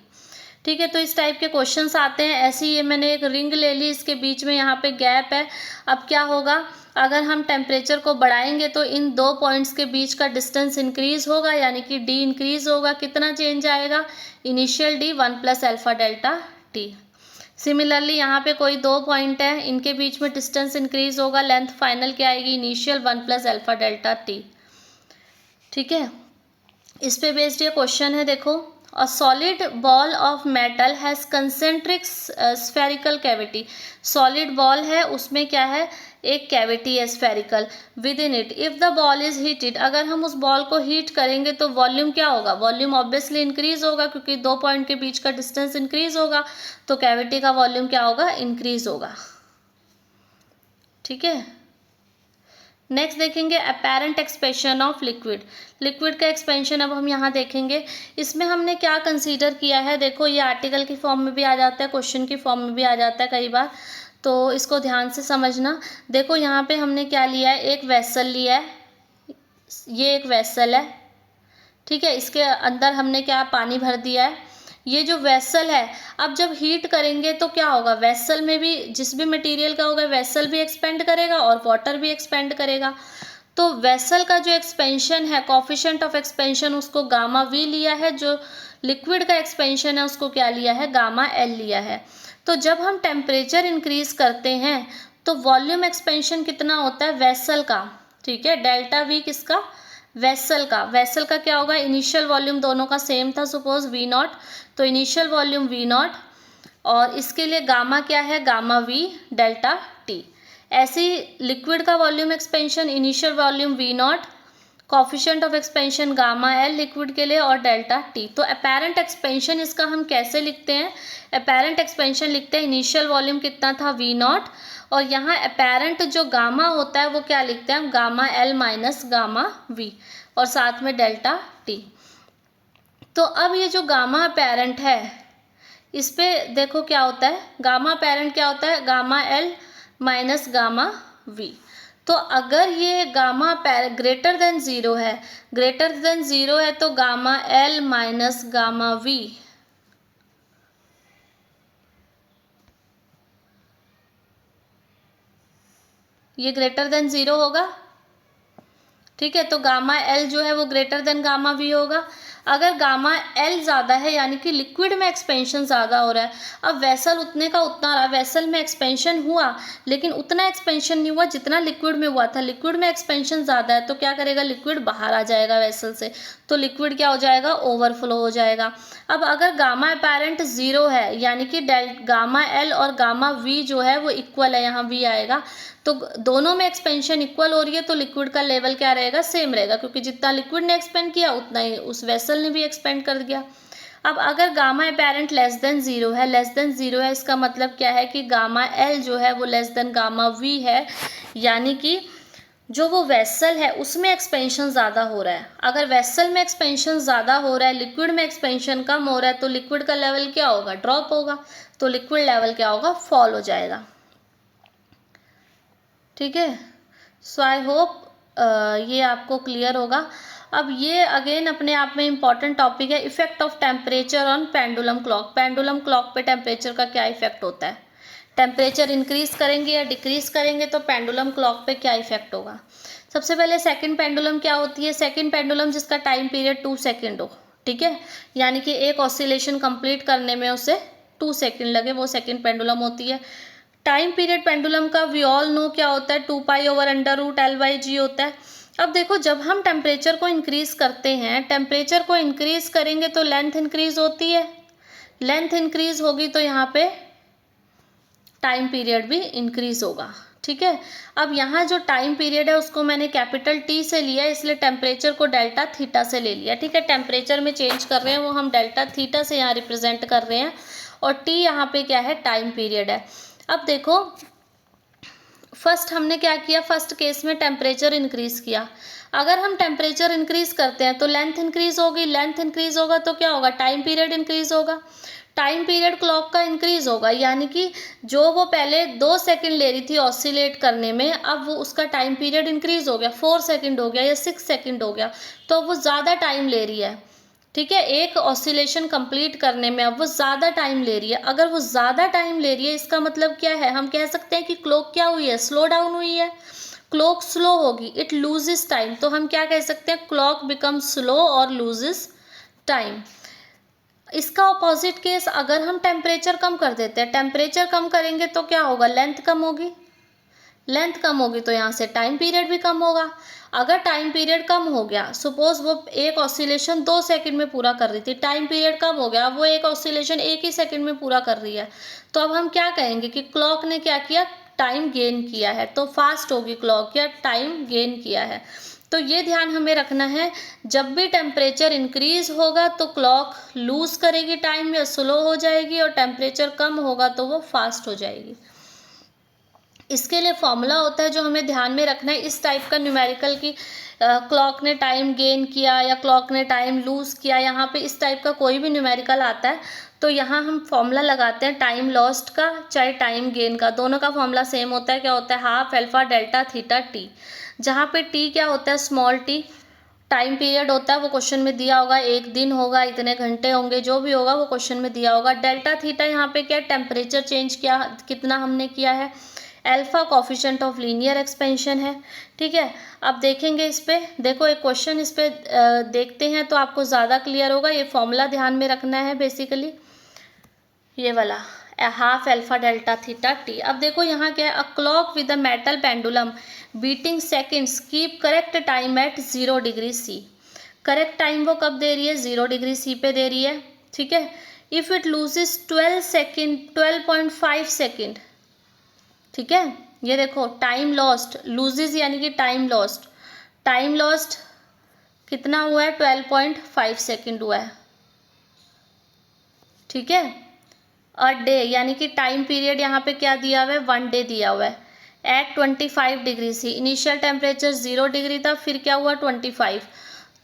ठीक है। तो इस टाइप के क्वेश्चंस आते हैं। ऐसे ही ये मैंने एक रिंग ले ली, इसके बीच में यहाँ पे गैप है। अब क्या होगा, अगर हम टेम्परेचर को बढ़ाएंगे तो इन 2 पॉइंट्स के बीच का डिस्टेंस इंक्रीज होगा, यानी कि डी इंक्रीज होगा। कितना चेंज आएगा, initial D 1 + alpha delta T. Similarly यहाँ पे कोई 2 पॉइंट है, इनके बीच में डिस्टेंस इंक्रीज होगा, लेंथ फाइनल क्या आएगी, इनिशियल 1 + अल्फा डेल्टा टी, ठीक है। इस पे बेस्ड ये क्वेश्चन है, देखो, a solid ball of metal has concentric spherical cavity. Solid ball है, उसमें क्या है, एक कैविटी है spherical, with in it if the ball is heated. अगर हम उस बॉल को हीट करेंगे तो वॉल्यूम क्या होगा, वॉल्यूम ऑब्वियसली इंक्रीज होगा, क्योंकि 2 पॉइंट के बीच का डिस्टेंस इंक्रीज होगा, तो कैविटी का वॉल्यूम क्या होगा, इंक्रीज होगा, ठीक है। नेक्स्ट देखेंगे apparent expansion of liquid. Liquid का एक्सपेंशन अब हम यहाँ देखेंगे। इसमें हमने क्या कंसीडर किया है, देखो ये आर्टिकल की फॉर्म में भी आ जाता है, क्वेश्चन की फॉर्म में भी आ जाता है कई बार, तो इसको ध्यान से समझना। देखो यहाँ पे हमने क्या लिया है, एक वेसल लिया है, ये एक वेसल है, ठीक है, इसके अंदर हमने क्या पानी भर दिया है। ये जो वेसल है, अब जब हीट करेंगे तो क्या होगा, वेसल में भी जिस भी मटेरियल का होगा वेसल भी एक्सपेंड करेगा और वाटर भी एक्सपेंड करेगा। तो वेसल का जो एक्सपेंशन है, कोफिशिएंट ऑफ एक्सपेंशन, उसको गामा वी लिया है। जो लिक्विड का एक्सपेंशन है उसको क्या लिया है, गामा एल लिया है। तो जब हम टेम्परेचर इंक्रीज करते हैं तो वॉल्यूम एक्सपेंशन कितना होता है, वेसल का, ठीक है, डेल्टा वी किसका, वेसल का। वेसल का क्या होगा, इनिशियल वॉल्यूम दोनों का सेम था सपोज वी नॉट, तो इनिशियल वॉल्यूम वी नॉट, और इसके लिए गामा क्या है, गामा वी डेल्टा टी। ऐसे ही लिक्विड का volume expansion, initial volume we not, coefficient of expansion gamma L liquid के लिए और डेल्टा टी। तो अपेरेंट एक्सपेंशन इसका हम कैसे लिखते हैं, अपेरेंट एक्सपेंशन लिखते हैं इनिशियल वॉल्यूम कितना था, वी नॉट, और यहाँ अपेरेंट जो गामा होता है वो क्या लिखते हैं हम, gamma L minus gamma V, और साथ में डेल्टा टी। तो अब ये जो गामा अपेरेंट है इस पे देखो क्या होता है, गामा अपेरेंट क्या होता है, gamma L minus gamma V. तो अगर ये गामा ग्रेटर देन ज़ीरो है, ग्रेटर देन ज़ीरो है तो gamma L minus gamma V, ये ग्रेटर देन ज़ीरो होगा, ठीक है। तो गामा एल जो है वो ग्रेटर देन गामा वी होगा। अगर गामा एल ज़्यादा है यानी कि लिक्विड में एक्सपेंशन ज़्यादा हो रहा है, अब वेसल उतने का उतना रहा, वेसल में एक्सपेंशन हुआ लेकिन उतना एक्सपेंशन नहीं हुआ जितना लिक्विड में हुआ था, लिक्विड में एक्सपेंशन ज़्यादा है तो क्या करेगा, लिक्विड बाहर आ जाएगा वेसल से, तो लिक्विड क्या हो जाएगा, ओवरफ्लो हो जाएगा। अब अगर गामा अपेरेंट ज़ीरो है यानी कि गामा एल और गामा वी जो है वो इक्वल है, यहाँ वी आएगा, तो दोनों में एक्सपेंशन इक्वल हो रही है तो लिक्विड का लेवल क्या रहेगा, सेम रहेगा, क्योंकि जितना लिक्विड ने एक्सपेंड किया उतना ही उस वेसल ने भी एक्सपेंड कर दिया। अब अगर gamma apparent less than zero है, लेस देन ज़ीरो है इसका मतलब क्या है कि गामा एल जो है वो लेस देन गामा वी है, यानी कि जो वो वेसल है उसमें एक्सपेंशन ज़्यादा हो रहा है। अगर वेसल में एक्सपेंशन ज़्यादा हो रहा है, लिक्विड में एक्सपेंशन कम हो रहा है, तो लिक्विड का लेवल क्या होगा, ड्रॉप होगा, तो लिक्विड लेवल क्या होगा, फॉल हो जाएगा, ठीक है। सो आई होप ये आपको क्लियर होगा। अब ये अगेन अपने आप में इम्पॉर्टेंट टॉपिक है, effect of temperature on pendulum clock. Pendulum clock पे टेम्परेचर का क्या इफेक्ट होता है, टेम्परेचर इंक्रीज करेंगे या डिक्रीज करेंगे तो पेंडुलम क्लॉक पे क्या इफेक्ट होगा। सबसे पहले सेकंड पेंडुलम क्या होती है, सेकंड पेंडुलम जिसका टाइम पीरियड 2 सेकंड हो, ठीक है, यानी कि एक ऑसिलेशन कंप्लीट करने में उसे 2 सेकंड लगे, वो सेकंड पेंडुलम होती है। टाइम पीरियड पेंडुलम का वी ऑल नो क्या होता है, 2π/√L/g होता है। अब देखो जब हम टेम्परेचर को इंक्रीज करते हैं, टेम्परेचर को इंक्रीज करेंगे तो लेंथ इंक्रीज होती है, लेंथ इंक्रीज होगी तो यहाँ पे टाइम पीरियड भी इंक्रीज होगा, ठीक है। अब यहाँ जो टाइम पीरियड है उसको मैंने कैपिटल टी से लिया, इसलिए टेम्परेचर को डेल्टा थीटा से ले लिया, ठीक है। टेम्परेचर में चेंज कर रहे हैं वो हम डेल्टा थीटा से यहाँ रिप्रेजेंट कर रहे हैं, और टी यहाँ पे क्या है, टाइम पीरियड है। अब देखो फर्स्ट हमने क्या किया, फर्स्ट केस में टेम्परेचर इंक्रीज किया, अगर हम टेम्परेचर इंक्रीज करते हैं तो लेंथ इंक्रीज होगी, लेंथ इंक्रीज होगा तो क्या होगा, टाइम पीरियड इंक्रीज होगा, टाइम पीरियड क्लॉक का इंक्रीज होगा, यानी कि जो वो पहले 2 सेकंड ले रही थी ऑसिलेट करने में, अब वो उसका टाइम पीरियड इंक्रीज हो गया, 4 सेकंड हो गया या 6 सेकंड हो गया, तो वो ज़्यादा टाइम ले रही है, ठीक है, एक ऑसिलेशन कंप्लीट करने में अब वो ज़्यादा टाइम ले रही है। अगर वो ज़्यादा टाइम ले रही है इसका मतलब क्या है, हम कह सकते हैं कि क्लॉक क्या हुई है, स्लो डाउन हुई है, क्लॉक स्लो होगी, इट लूजेस टाइम, तो हम क्या कह सकते हैं, क्लॉक बिकम स्लो और लूजेस टाइम। इसका ऑपोजिट केस, अगर हम टेम्परेचर कम कर देते हैं, टेम्परेचर कम करेंगे तो क्या होगा, लेंथ कम होगी, लेंथ कम होगी तो यहाँ से टाइम पीरियड भी कम होगा। अगर टाइम पीरियड कम हो गया, सपोज वो एक ऑसिलेशन 2 सेकंड में पूरा कर रही थी, टाइम पीरियड कम हो गया, अब वो एक ऑसिलेशन 1 ही सेकंड में पूरा कर रही है, तो अब हम क्या कहेंगे कि क्लॉक ने क्या किया, टाइम गेन किया है, तो फास्ट होगी क्लॉक या टाइम गेन किया है। तो ये ध्यान हमें रखना है, जब भी टेम्परेचर इंक्रीज होगा तो क्लॉक लूज करेगी टाइम या स्लो हो जाएगी, और टेम्परेचर कम होगा तो वो फास्ट हो जाएगी। इसके लिए फॉर्मूला होता है जो हमें ध्यान में रखना है, इस टाइप का न्यूमेरिकल की क्लॉक ने टाइम गेन किया या क्लॉक ने टाइम लूज़ किया, यहाँ पे इस टाइप का कोई भी न्यूमेरिकल आता है तो यहाँ हम फॉर्मूला लगाते हैं टाइम लॉस्ट का चाहे टाइम गेन का, दोनों का फॉर्मूला सेम होता है। क्या होता है? Half alpha delta theta T, जहाँ पे टी क्या होता है? स्मॉल टी टाइम पीरियड होता है, वो क्वेश्चन में दिया होगा, 1 दिन होगा, इतने घंटे होंगे, जो भी होगा वो क्वेश्चन में दिया होगा। डेल्टा थीटा यहाँ पे क्या? टेम्परेचर चेंज किया, कितना हमने किया है। Alpha coefficient of linear expansion है। ठीक है, अब देखेंगे इस पे, देखो एक क्वेश्चन इस पे देखते हैं तो आपको ज़्यादा क्लियर होगा। ये फॉर्मूला ध्यान में रखना है बेसिकली, ये वाला half alpha delta theta T. अब देखो यहाँ क्या है? A clock with a metal pendulum beating seconds keep correct time at 0 degree C. Correct time वो कब दे रही है? 0 डिग्री सी पे दे रही है। ठीक है, इफ़ इट लूजेस 12.5 सेकेंड। ठीक है, ये देखो टाइम लॉस्ट, लूजेस यानी कि टाइम लॉस्ट, टाइम लॉस्ट कितना हुआ है? 12.5 सेकेंड हुआ है। ठीक है, अ डे यानी कि टाइम पीरियड यहाँ पे क्या दिया हुआ है? 1 डे दिया हुआ है। At 25 degree C, initial temperature 0 degree था, फिर क्या हुआ? 25,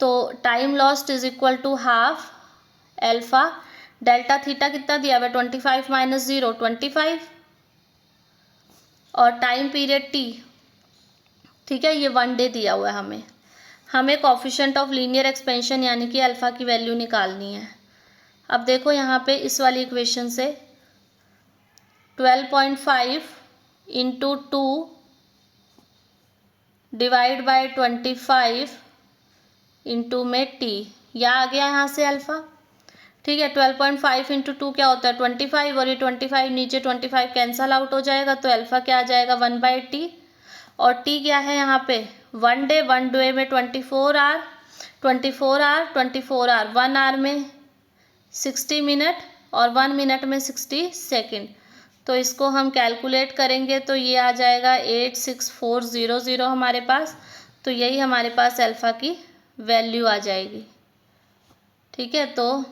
तो time lost is equal to half alpha delta theta कितना दिया हुआ है? 25 माइनस 0 25, और टाइम पीरियड टी। ठीक है, ये 1 डे दिया हुआ है। हमें कोफिशिएंट ऑफ लीनियर एक्सपेंशन यानी कि अल्फा की वैल्यू निकालनी है। अब देखो यहाँ पे इस वाली इक्वेशन से 12.5 इंटू 2 डिवाइड बाय 25 इंटू में टी, यह आ गया यहाँ से अल्फ़ा। ठीक है, 12.5 इंटू 2 क्या होता है? 25, और ये 25 नीचे 25 कैंसल आउट हो जाएगा, तो अल्फ़ा क्या आ जाएगा? 1/t। और टी क्या है यहाँ पे? 1 डे, 1 डे में 24 आवर, 24 आवर 24 आवर, 1 आवर में 60 मिनट और 1 मिनट में 60 सेकेंड। तो इसको हम कैलकुलेट करेंगे तो ये आ जाएगा 86400 हमारे पास। तो यही हमारे पास अल्फ़ा की वैल्यू आ जाएगी। ठीक है, तो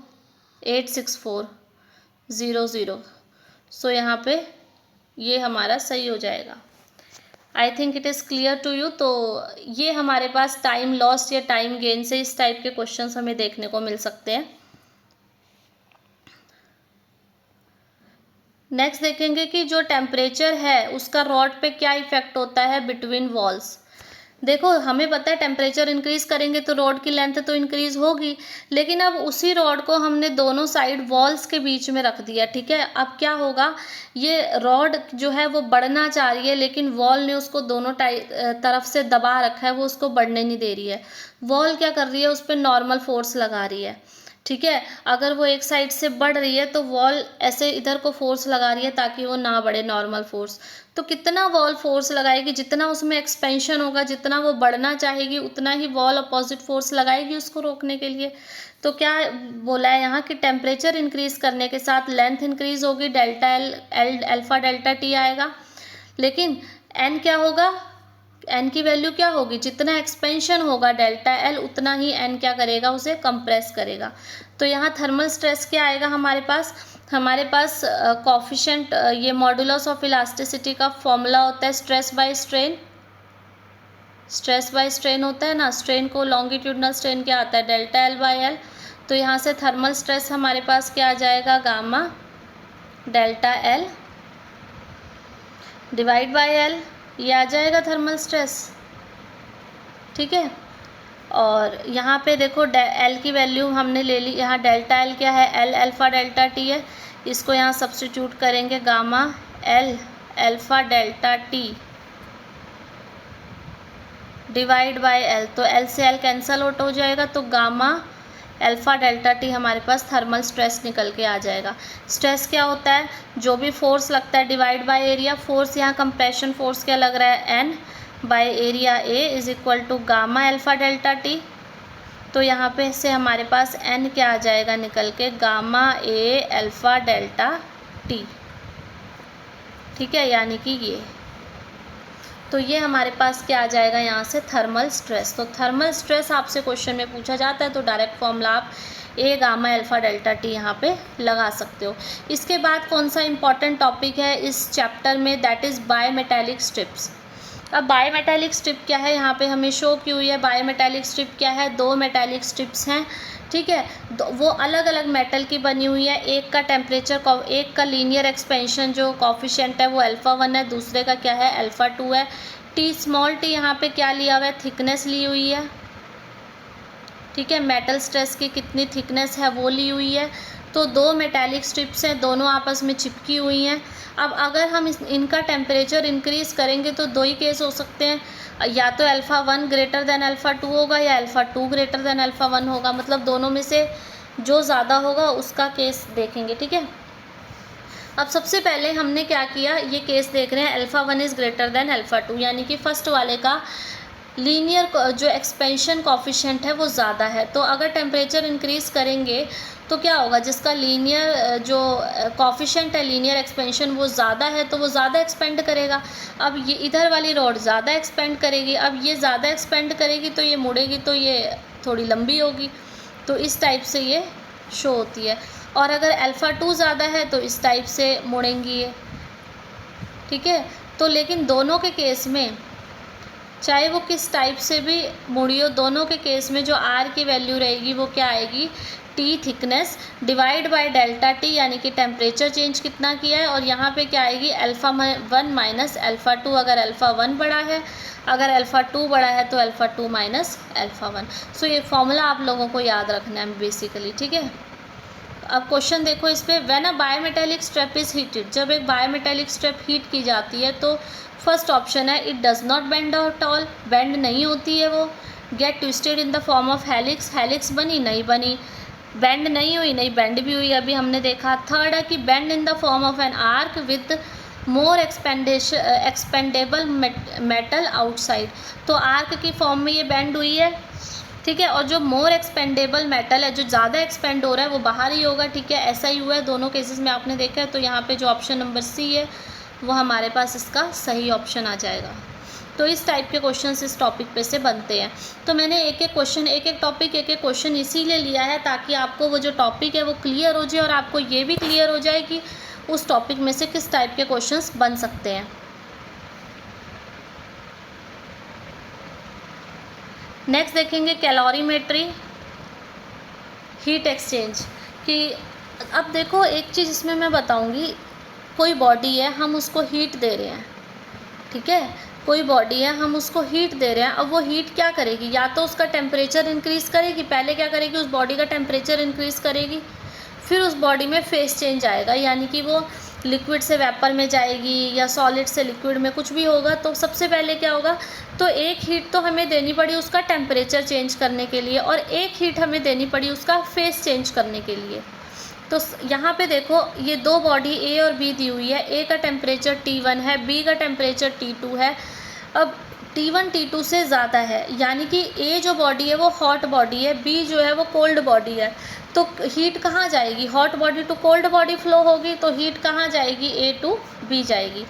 86400, सो यहाँ पे ये हमारा सही हो जाएगा। I think it is clear to you. तो ये हमारे पास टाइम लॉस या टाइम गेन से इस टाइप के क्वेश्चंस हमें देखने को मिल सकते हैं। नेक्स्ट देखेंगे कि जो टेम्परेचर है उसका रॉड पे क्या इफेक्ट होता है बिटवीन वॉल्स। देखो हमें पता है टेम्परेचर इंक्रीज करेंगे तो रॉड की लेंथ तो इंक्रीज होगी, लेकिन अब उसी रॉड को हमने दोनों साइड वॉल्स के बीच में रख दिया। ठीक है, अब क्या होगा? ये रॉड जो है वो बढ़ना चाह रही है, लेकिन वॉल ने उसको दोनों तरफ से दबा रखा है, वो उसको बढ़ने नहीं दे रही है। वॉल क्या कर रही है? उस पर नॉर्मल फोर्स लगा रही है। ठीक है, अगर वो एक साइड से बढ़ रही है तो वॉल ऐसे इधर को फोर्स लगा रही है ताकि वो ना बढ़े, नॉर्मल फोर्स। तो कितना वॉल फोर्स लगाएगी? जितना उसमें एक्सपेंशन होगा, जितना वो बढ़ना चाहेगी, उतना ही वॉल अपोजिट फोर्स लगाएगी उसको रोकने के लिए। तो क्या बोला है यहाँ कि टेम्परेचर इंक्रीज करने के साथ लेंथ इंक्रीज होगी, delta L alpha delta T आएगा। लेकिन एन क्या होगा? एन की वैल्यू क्या होगी? जितना एक्सपेंशन होगा डेल्टा एल, उतना ही एन क्या करेगा? उसे कंप्रेस करेगा। तो यहाँ थर्मल स्ट्रेस क्या आएगा हमारे पास? हमारे पास कोफिशिएंट, ये मॉडुलस ऑफ इलास्टिसिटी का फॉर्मूला होता है stress by strain. Stress by strain होता है ना, स्ट्रेन को लॉन्गिट्यूडनल स्ट्रेन क्या आता है? Delta L by L. तो यहाँ से थर्मल स्ट्रेस हमारे पास क्या आ जाएगा? Gamma delta L divide by L, ये आ जाएगा थर्मल स्ट्रेस। ठीक है, और यहाँ पे देखो एल की वैल्यू हमने ले ली, यहाँ डेल्टा एल क्या है? एल अल्फ़ा डेल्टा टी है, इसको यहाँ सब्स्टिट्यूट करेंगे gamma L alpha delta T divide by L, तो एल से एल कैंसल आउट हो जाएगा, तो गामा अल्फ़ा डेल्टा टी हमारे पास थर्मल स्ट्रेस निकल के आ जाएगा। स्ट्रेस क्या होता है? जो भी फोर्स लगता है डिवाइड बाय एरिया। फोर्स यहाँ कंप्रेशन फोर्स क्या लग रहा है? N by area A is equal to gamma alpha delta T. तो यहाँ पे से हमारे पास एन क्या आ जाएगा निकल के? गामा ए अल्फ़ा डेल्टा टी। ठीक है, यानी कि ये, तो ये हमारे पास क्या आ जाएगा यहाँ से? Thermal stress. तो थर्मल स्ट्रेस आपसे क्वेश्चन में पूछा जाता है तो डायरेक्ट फॉर्मूला आप ए गामा अल्फ़ा डेल्टा टी यहाँ पे लगा सकते हो। इसके बाद कौन सा इम्पॉर्टेंट टॉपिक है इस चैप्टर में, दैट इज़ बायमेटालिक स्ट्रिप्स। अब बायमेटालिक स्ट्रिप क्या है, यहाँ पे हमें शो की हुई है। बायमेटालिक स्ट्रिप क्या है, दो मेटालिक स्ट्रिप्स हैं, ठीक है। वो अलग अलग मेटल की बनी हुई है। एक का टेम्परेचर, एक का लीनियर एक्सपेंशन जो कॉफिशिएंट है वो α1 है, दूसरे का क्या है α2 है। टी स्मॉल टी यहाँ पे क्या लिया हुआ है, थिकनेस ली हुई है, ठीक है। मेटल स्ट्रेस की कितनी थिकनेस है वो ली हुई है। तो दो मेटालिक स्ट्रिप्स हैं, दोनों आपस में चिपकी हुई हैं। अब अगर हम इनका टेम्परेचर इंक्रीज़ करेंगे तो दो ही केस हो सकते हैं, या तो α1 ग्रेटर देन α2 होगा या α2 ग्रेटर देन α1 होगा। मतलब दोनों में से जो ज़्यादा होगा उसका केस देखेंगे, ठीक है। अब सबसे पहले हमने क्या किया, ये केस देख रहे हैं α1 इज़ ग्रेटर देन α2, यानी कि फर्स्ट वाले का लीनियर जो एक्सपेंशन कॉफिशिएंट है वो ज़्यादा है। तो अगर टेम्परेचर इंक्रीज़ करेंगे तो क्या होगा, जिसका लीनियर जो कॉफिशिएंट है लीनियर एक्सपेंशन वो ज़्यादा है तो वो ज़्यादा एक्सपेंड करेगा। अब ये इधर वाली रॉड ज़्यादा एक्सपेंड करेगी, अब ये ज़्यादा एक्सपेंड करेगी तो ये मुड़ेगी तो ये थोड़ी लंबी होगी, तो इस टाइप से ये शो होती है। और अगर α2 ज़्यादा है तो इस टाइप से मुड़ेंगी ये, ठीक है। तो लेकिन दोनों के केस में चाहे वो किस टाइप से भी मुड़ी हो, दोनों के केस में जो R की वैल्यू रहेगी वो क्या आएगी, T thickness divide by delta T, यानी कि टेम्परेचर चेंज कितना किया है। और यहाँ पे क्या आएगी α1 माइनस α2, अगर α1 बड़ा है, अगर α2 बड़ा है तो α2 माइनस α1। सो ये फॉर्मूला आप लोगों को याद रखना है बेसिकली, ठीक है। अब क्वेश्चन देखो इस पर, when a bimetallic strip is heated, जब एक बायोमेटालिक स्ट्रिप हीट की जाती है तो फर्स्ट ऑप्शन है it does not bend at all, bend नहीं होती है वो। Get twisted in the form of helix, helix बनी नहीं बनी, बेंड नहीं हुई नहीं बेंड भी हुई, अभी हमने देखा। थर्ड है कि bend in the form of an arc with more expandable metal outside, तो आर्क की फॉर्म में ये बेंड हुई है, ठीक है। और जो मोर एक्सपेंडेबल मेटल है, जो ज़्यादा एक्सपेंड हो रहा है वो बाहर ही होगा, ठीक है। ऐसा ही हुआ है दोनों केसेस में आपने देखा है। तो यहाँ पे जो ऑप्शन नंबर सी है वो हमारे पास इसका सही ऑप्शन आ जाएगा। तो इस टाइप के क्वेश्चंस इस टॉपिक पे से बनते हैं। तो मैंने एक एक क्वेश्चन, एक एक टॉपिक, एक एक क्वेश्चन इसीलिए लिया है ताकि आपको वो जो टॉपिक है वो क्लियर हो जाए और आपको ये भी क्लियर हो जाए कि उस टॉपिक में से किस टाइप के क्वेश्चंस बन सकते हैं। नेक्स्ट देखेंगे कैलोरीमेट्री, हीट एक्सचेंज की। अब देखो एक चीज़ इसमें मैं बताऊंगी, कोई बॉडी है हम उसको हीट दे रहे हैं, ठीक है। कोई बॉडी है हम उसको हीट दे रहे हैं, अब वो हीट क्या करेगी, या तो उसका टेम्परेचर इंक्रीज़ करेगी, पहले क्या करेगी उस बॉडी का टेम्परेचर इंक्रीज़ करेगी, फिर उस बॉडी में फेस चेंज आएगा, यानी कि वो लिक्विड से वेपर में जाएगी या सॉलिड से लिक्विड में, कुछ भी होगा। तो सबसे पहले क्या होगा, तो एक हीट तो हमें देनी पड़ी उसका टेम्परेचर चेंज करने के लिए और एक हीट हमें देनी पड़ी उसका फेस चेंज करने के लिए। तो यहाँ पे देखो ये दो बॉडी ए और बी दी हुई है, ए का टेम्परेचर T1 है, बी का टेम्परेचर T2 है। अब T1 T2 से ज़्यादा है, यानी कि ए जो बॉडी है वो हॉट बॉडी है, बी जो है वो कोल्ड बॉडी है। तो हीट कहाँ जाएगी, hot body to cold body flow होगी, तो हीट कहाँ जाएगी, ए टू बी जाएगी।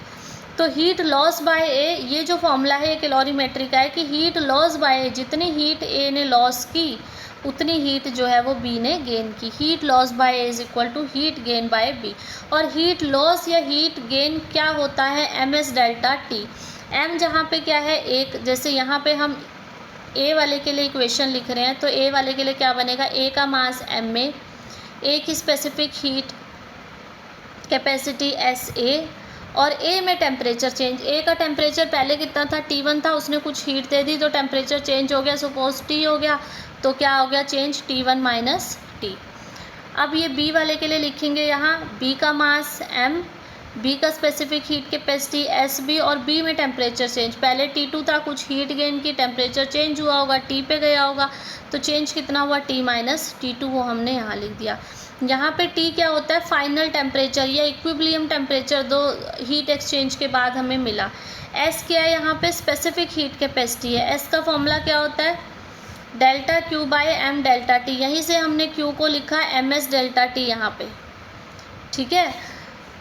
तो हीट लॉस बाय ए, ये जो फॉर्मूला है ये कैलोरीमेट्री का है कि हीट लॉस बाय ए, जितनी हीट ए ने लॉस की उतनी हीट जो है वो बी ने गेन की। Heat loss by A is equal to heat gain by B. और हीट लॉस या हीट गेन क्या होता है, एमएस डेल्टा टी। एम जहाँ पे क्या है एक, जैसे यहाँ पे हम ए वाले के लिए इक्वेशन लिख रहे हैं तो ए वाले के लिए क्या बनेगा, ए का मास एम में, ए की specific heat capacity S A, और ए में टेम्परेचर चेंज। ए का टेम्परेचर पहले कितना था, T1 था, उसने कुछ हीट दे दी तो टेम्परेचर चेंज हो गया, सपोज T हो गया, तो क्या हो गया चेंज, T1 माइनस T। अब ये बी वाले के लिए लिखेंगे यहाँ, बी का मास एम, बी का specific heat capacity S B, और बी में टेम्परेचर चेंज, पहले T2 था, कुछ हीट गेन की, टेम्परेचर चेंज हुआ होगा, T पे गया होगा, तो चेंज कितना हुआ, T माइनस T2, वो हमने यहाँ लिख दिया। यहाँ पे T क्या होता है, फाइनल टेम्परेचर या इक्विलिब्रियम टेम्परेचर, दो हीट एक्सचेंज के बाद हमें मिला। S क्या है, यहाँ पे स्पेसिफिक हीट कैपेसिटी है। S का फॉर्मूला क्या होता है, delta Q by M delta T, यहीं से हमने Q को लिखा MS डेल्टा T यहाँ पे, ठीक है।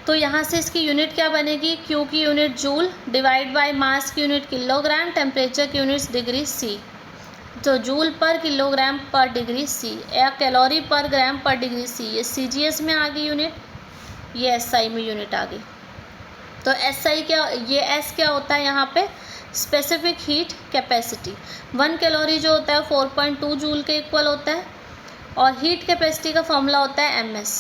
तो यहाँ से इसकी यूनिट क्या बनेगी, Q की unit joule divide by mass की यूनिट किलोग्राम, टेम्परेचर की यूनिट डिग्री C। तो जूल पर किलोग्राम पर डिग्री सी या कैलोरी पर ग्राम पर डिग्री सी, ये CGS में आ गई यूनिट, ये SI में यूनिट आ गई। तो SI क्या, ये S क्या होता है यहाँ पे, स्पेसिफिक हीट कैपेसिटी। 1 कैलोरी जो होता है 4.2 जूल के इक्वल होता है, और हीट कैपेसिटी का फॉर्मूला होता है MS।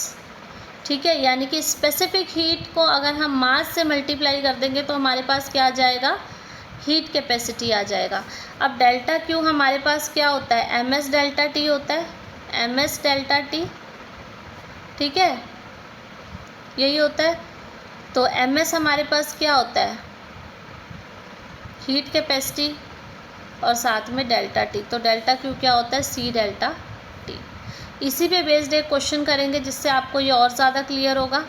ठीक है, यानी कि स्पेसिफिक हीट को अगर हम मास से मल्टीप्लाई कर देंगे तो हमारे पास क्या आ जाएगा, हीट कैपेसिटी आ जाएगा। अब डेल्टा Q हमारे पास क्या होता है, MS डेल्टा T होता है, MS डेल्टा T, ठीक है, यही होता है। तो MS हमारे पास क्या होता है, हीट कैपेसिटी, और साथ में डेल्टा T, तो डेल्टा Q क्या होता है, C डेल्टा T। इसी पे बेस्ड एक क्वेश्चन करेंगे जिससे आपको ये और ज़्यादा क्लियर होगा।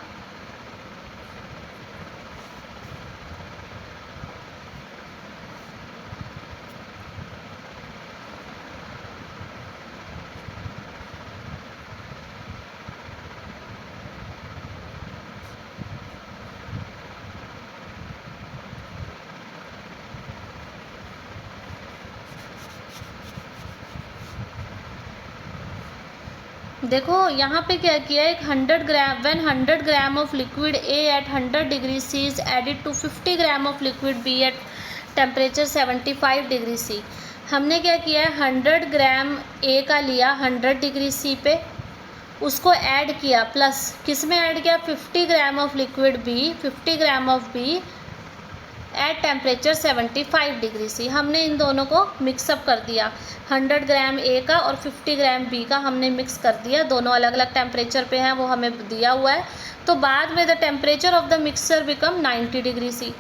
देखो यहाँ पे क्या किया है, 100 gram, when 100 gram of liquid A at 100 degree C is added to 50 gram of liquid B at temperature 75 degree C। हमने क्या किया है, 100 ग्राम A का लिया 100 डिग्री C पे, उसको ऐड किया, प्लस किस में ऐड किया, 50 gram of liquid B, 50 gram of B at temperature 75 degree C। हमने इन दोनों को मिक्सअप कर दिया, 100 ग्राम A का और 50 ग्राम B का हमने मिक्स कर दिया, दोनों अलग अलग टेम्परेचर पे हैं, वो हमें दिया हुआ है। तो बाद में the temperature of the mixture become 90 degree C।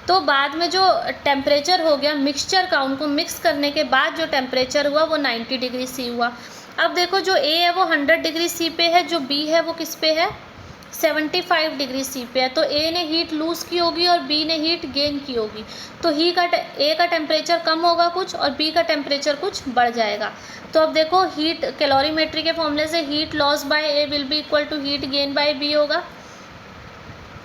तो बाद में जो टेम्परेचर हो गया मिक्सचर का, उनको मिक्स करने के बाद जो टेम्परेचर हुआ वो 90 डिग्री C हुआ। अब देखो जो A है वो 100 डिग्री C पे है, जो B है वो किस पे है, 75 डिग्री C पे है। तो A ने हीट लूज़ की होगी और B ने हीट गेन की होगी। तो A का टेम्परेचर कम होगा कुछ और B का टेम्परेचर कुछ बढ़ जाएगा। तो अब देखो हीट कैलोरीमेट्री के फॉर्मूले से heat loss by A will be equal to heat gain by B होगा।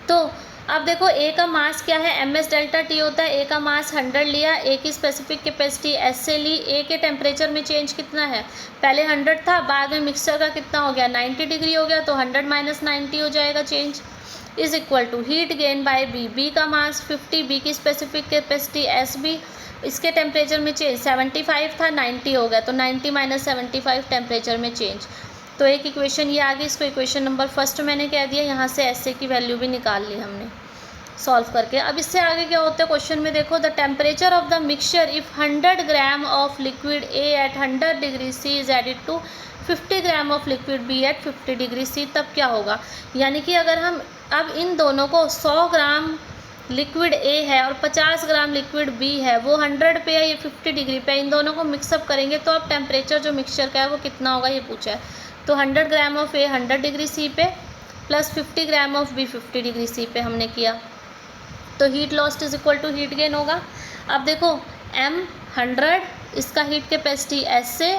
तो अब देखो A का मास क्या है, MS डेल्टा T होता है। A का मास 100 लिया, A की स्पेसिफिक कैपेसिटी S से ली। A के टेम्परेचर में चेंज कितना है, पहले 100 था, बाद में मिक्सचर का कितना हो गया, 90 डिग्री हो गया, तो 100 माइनस 90 हो जाएगा change, is equal to heat gain by B। B का मास 50, B की स्पेसिफिक कैपेसिटी SB, इसके टेम्परेचर में चेंज 75 था, 90 हो गया, तो 90 माइनस 75 टेम्परेचर में चेंज। तो एक इक्वेशन ये आ गई, इसको इक्वेशन नंबर फर्स्ट मैंने कह दिया। यहाँ से SA की वैल्यू भी निकाल ली हमने सॉल्व करके। अब इससे आगे क्या होता है क्वेश्चन में, देखो the temperature of the mixture if 100 gram of liquid A at 100 degree C is added to 50 gram of liquid B at 50 degree C, तब क्या होगा। यानी कि अगर हम अब इन दोनों को 100 ग्राम लिक्विड A है और 50 ग्राम लिक्विड B है, वो 100 पे है, ये 50 डिग्री पे, इन दोनों को मिक्सअप करेंगे तो अब टेम्परेचर जो मिक्सचर का है वो कितना होगा ये पूछा है। तो 100 gram of A 100 degree C पे plus 50 gram of B 50 degree C पे हमने किया, तो heat lost is equal to heat gain होगा। अब देखो M 100, इसका हीट कैपेसिटी S से,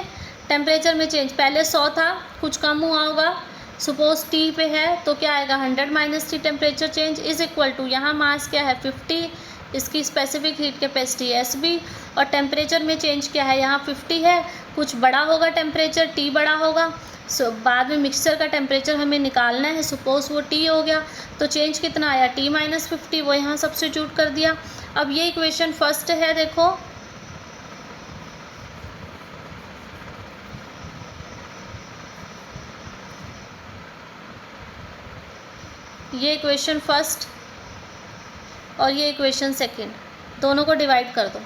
टेम्परेचर में चेंज पहले 100 था, कुछ कम हुआ होगा, सपोज T पे है, तो क्या आएगा 100 minus T temperature change is equal to, यहाँ मास क्या है 50, इसकी स्पेसिफिक हीट कैपेसिटी SB, और टेम्परेचर में चेंज क्या है, यहाँ 50 है, कुछ बड़ा होगा टेम्परेचर, T बड़ा होगा। बाद में मिक्सचर का टेम्परेचर हमें निकालना है, सपोज वो T हो गया, तो चेंज कितना आया T माइनस 50, वो यहाँ सब्स्टिट्यूट कर दिया। अब ये इक्वेशन फर्स्ट है, देखो ये इक्वेशन फर्स्ट और ये इक्वेशन सेकंड, दोनों को डिवाइड कर दो।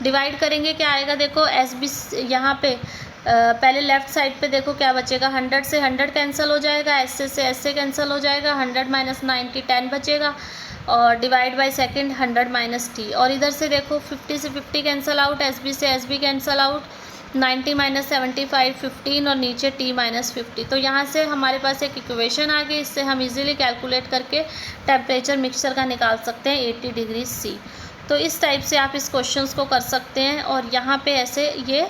डिवाइड करेंगे क्या आएगा, देखो SB यहाँ पे पहले लेफ़्ट साइड पे देखो क्या बचेगा, 100 से 100 कैंसिल हो जाएगा, SA से SA कैंसिल हो जाएगा, 100 माइनस 90 10 बचेगा, और divide by second 100 minus T, और इधर से देखो 50 से 50 कैंसिल आउट, SB से SB कैंसिल आउट, 90 माइनस 75 15, और नीचे T माइनस 50। तो यहाँ से हमारे पास एक इक्वेशन आ गई, इससे हम इजीली कैलकुलेट करके टेम्परेचर मिक्सचर का निकाल सकते हैं 80 डिग्री C। तो इस टाइप से आप इस क्वेश्चन को कर सकते हैं, और यहाँ पे ऐसे ये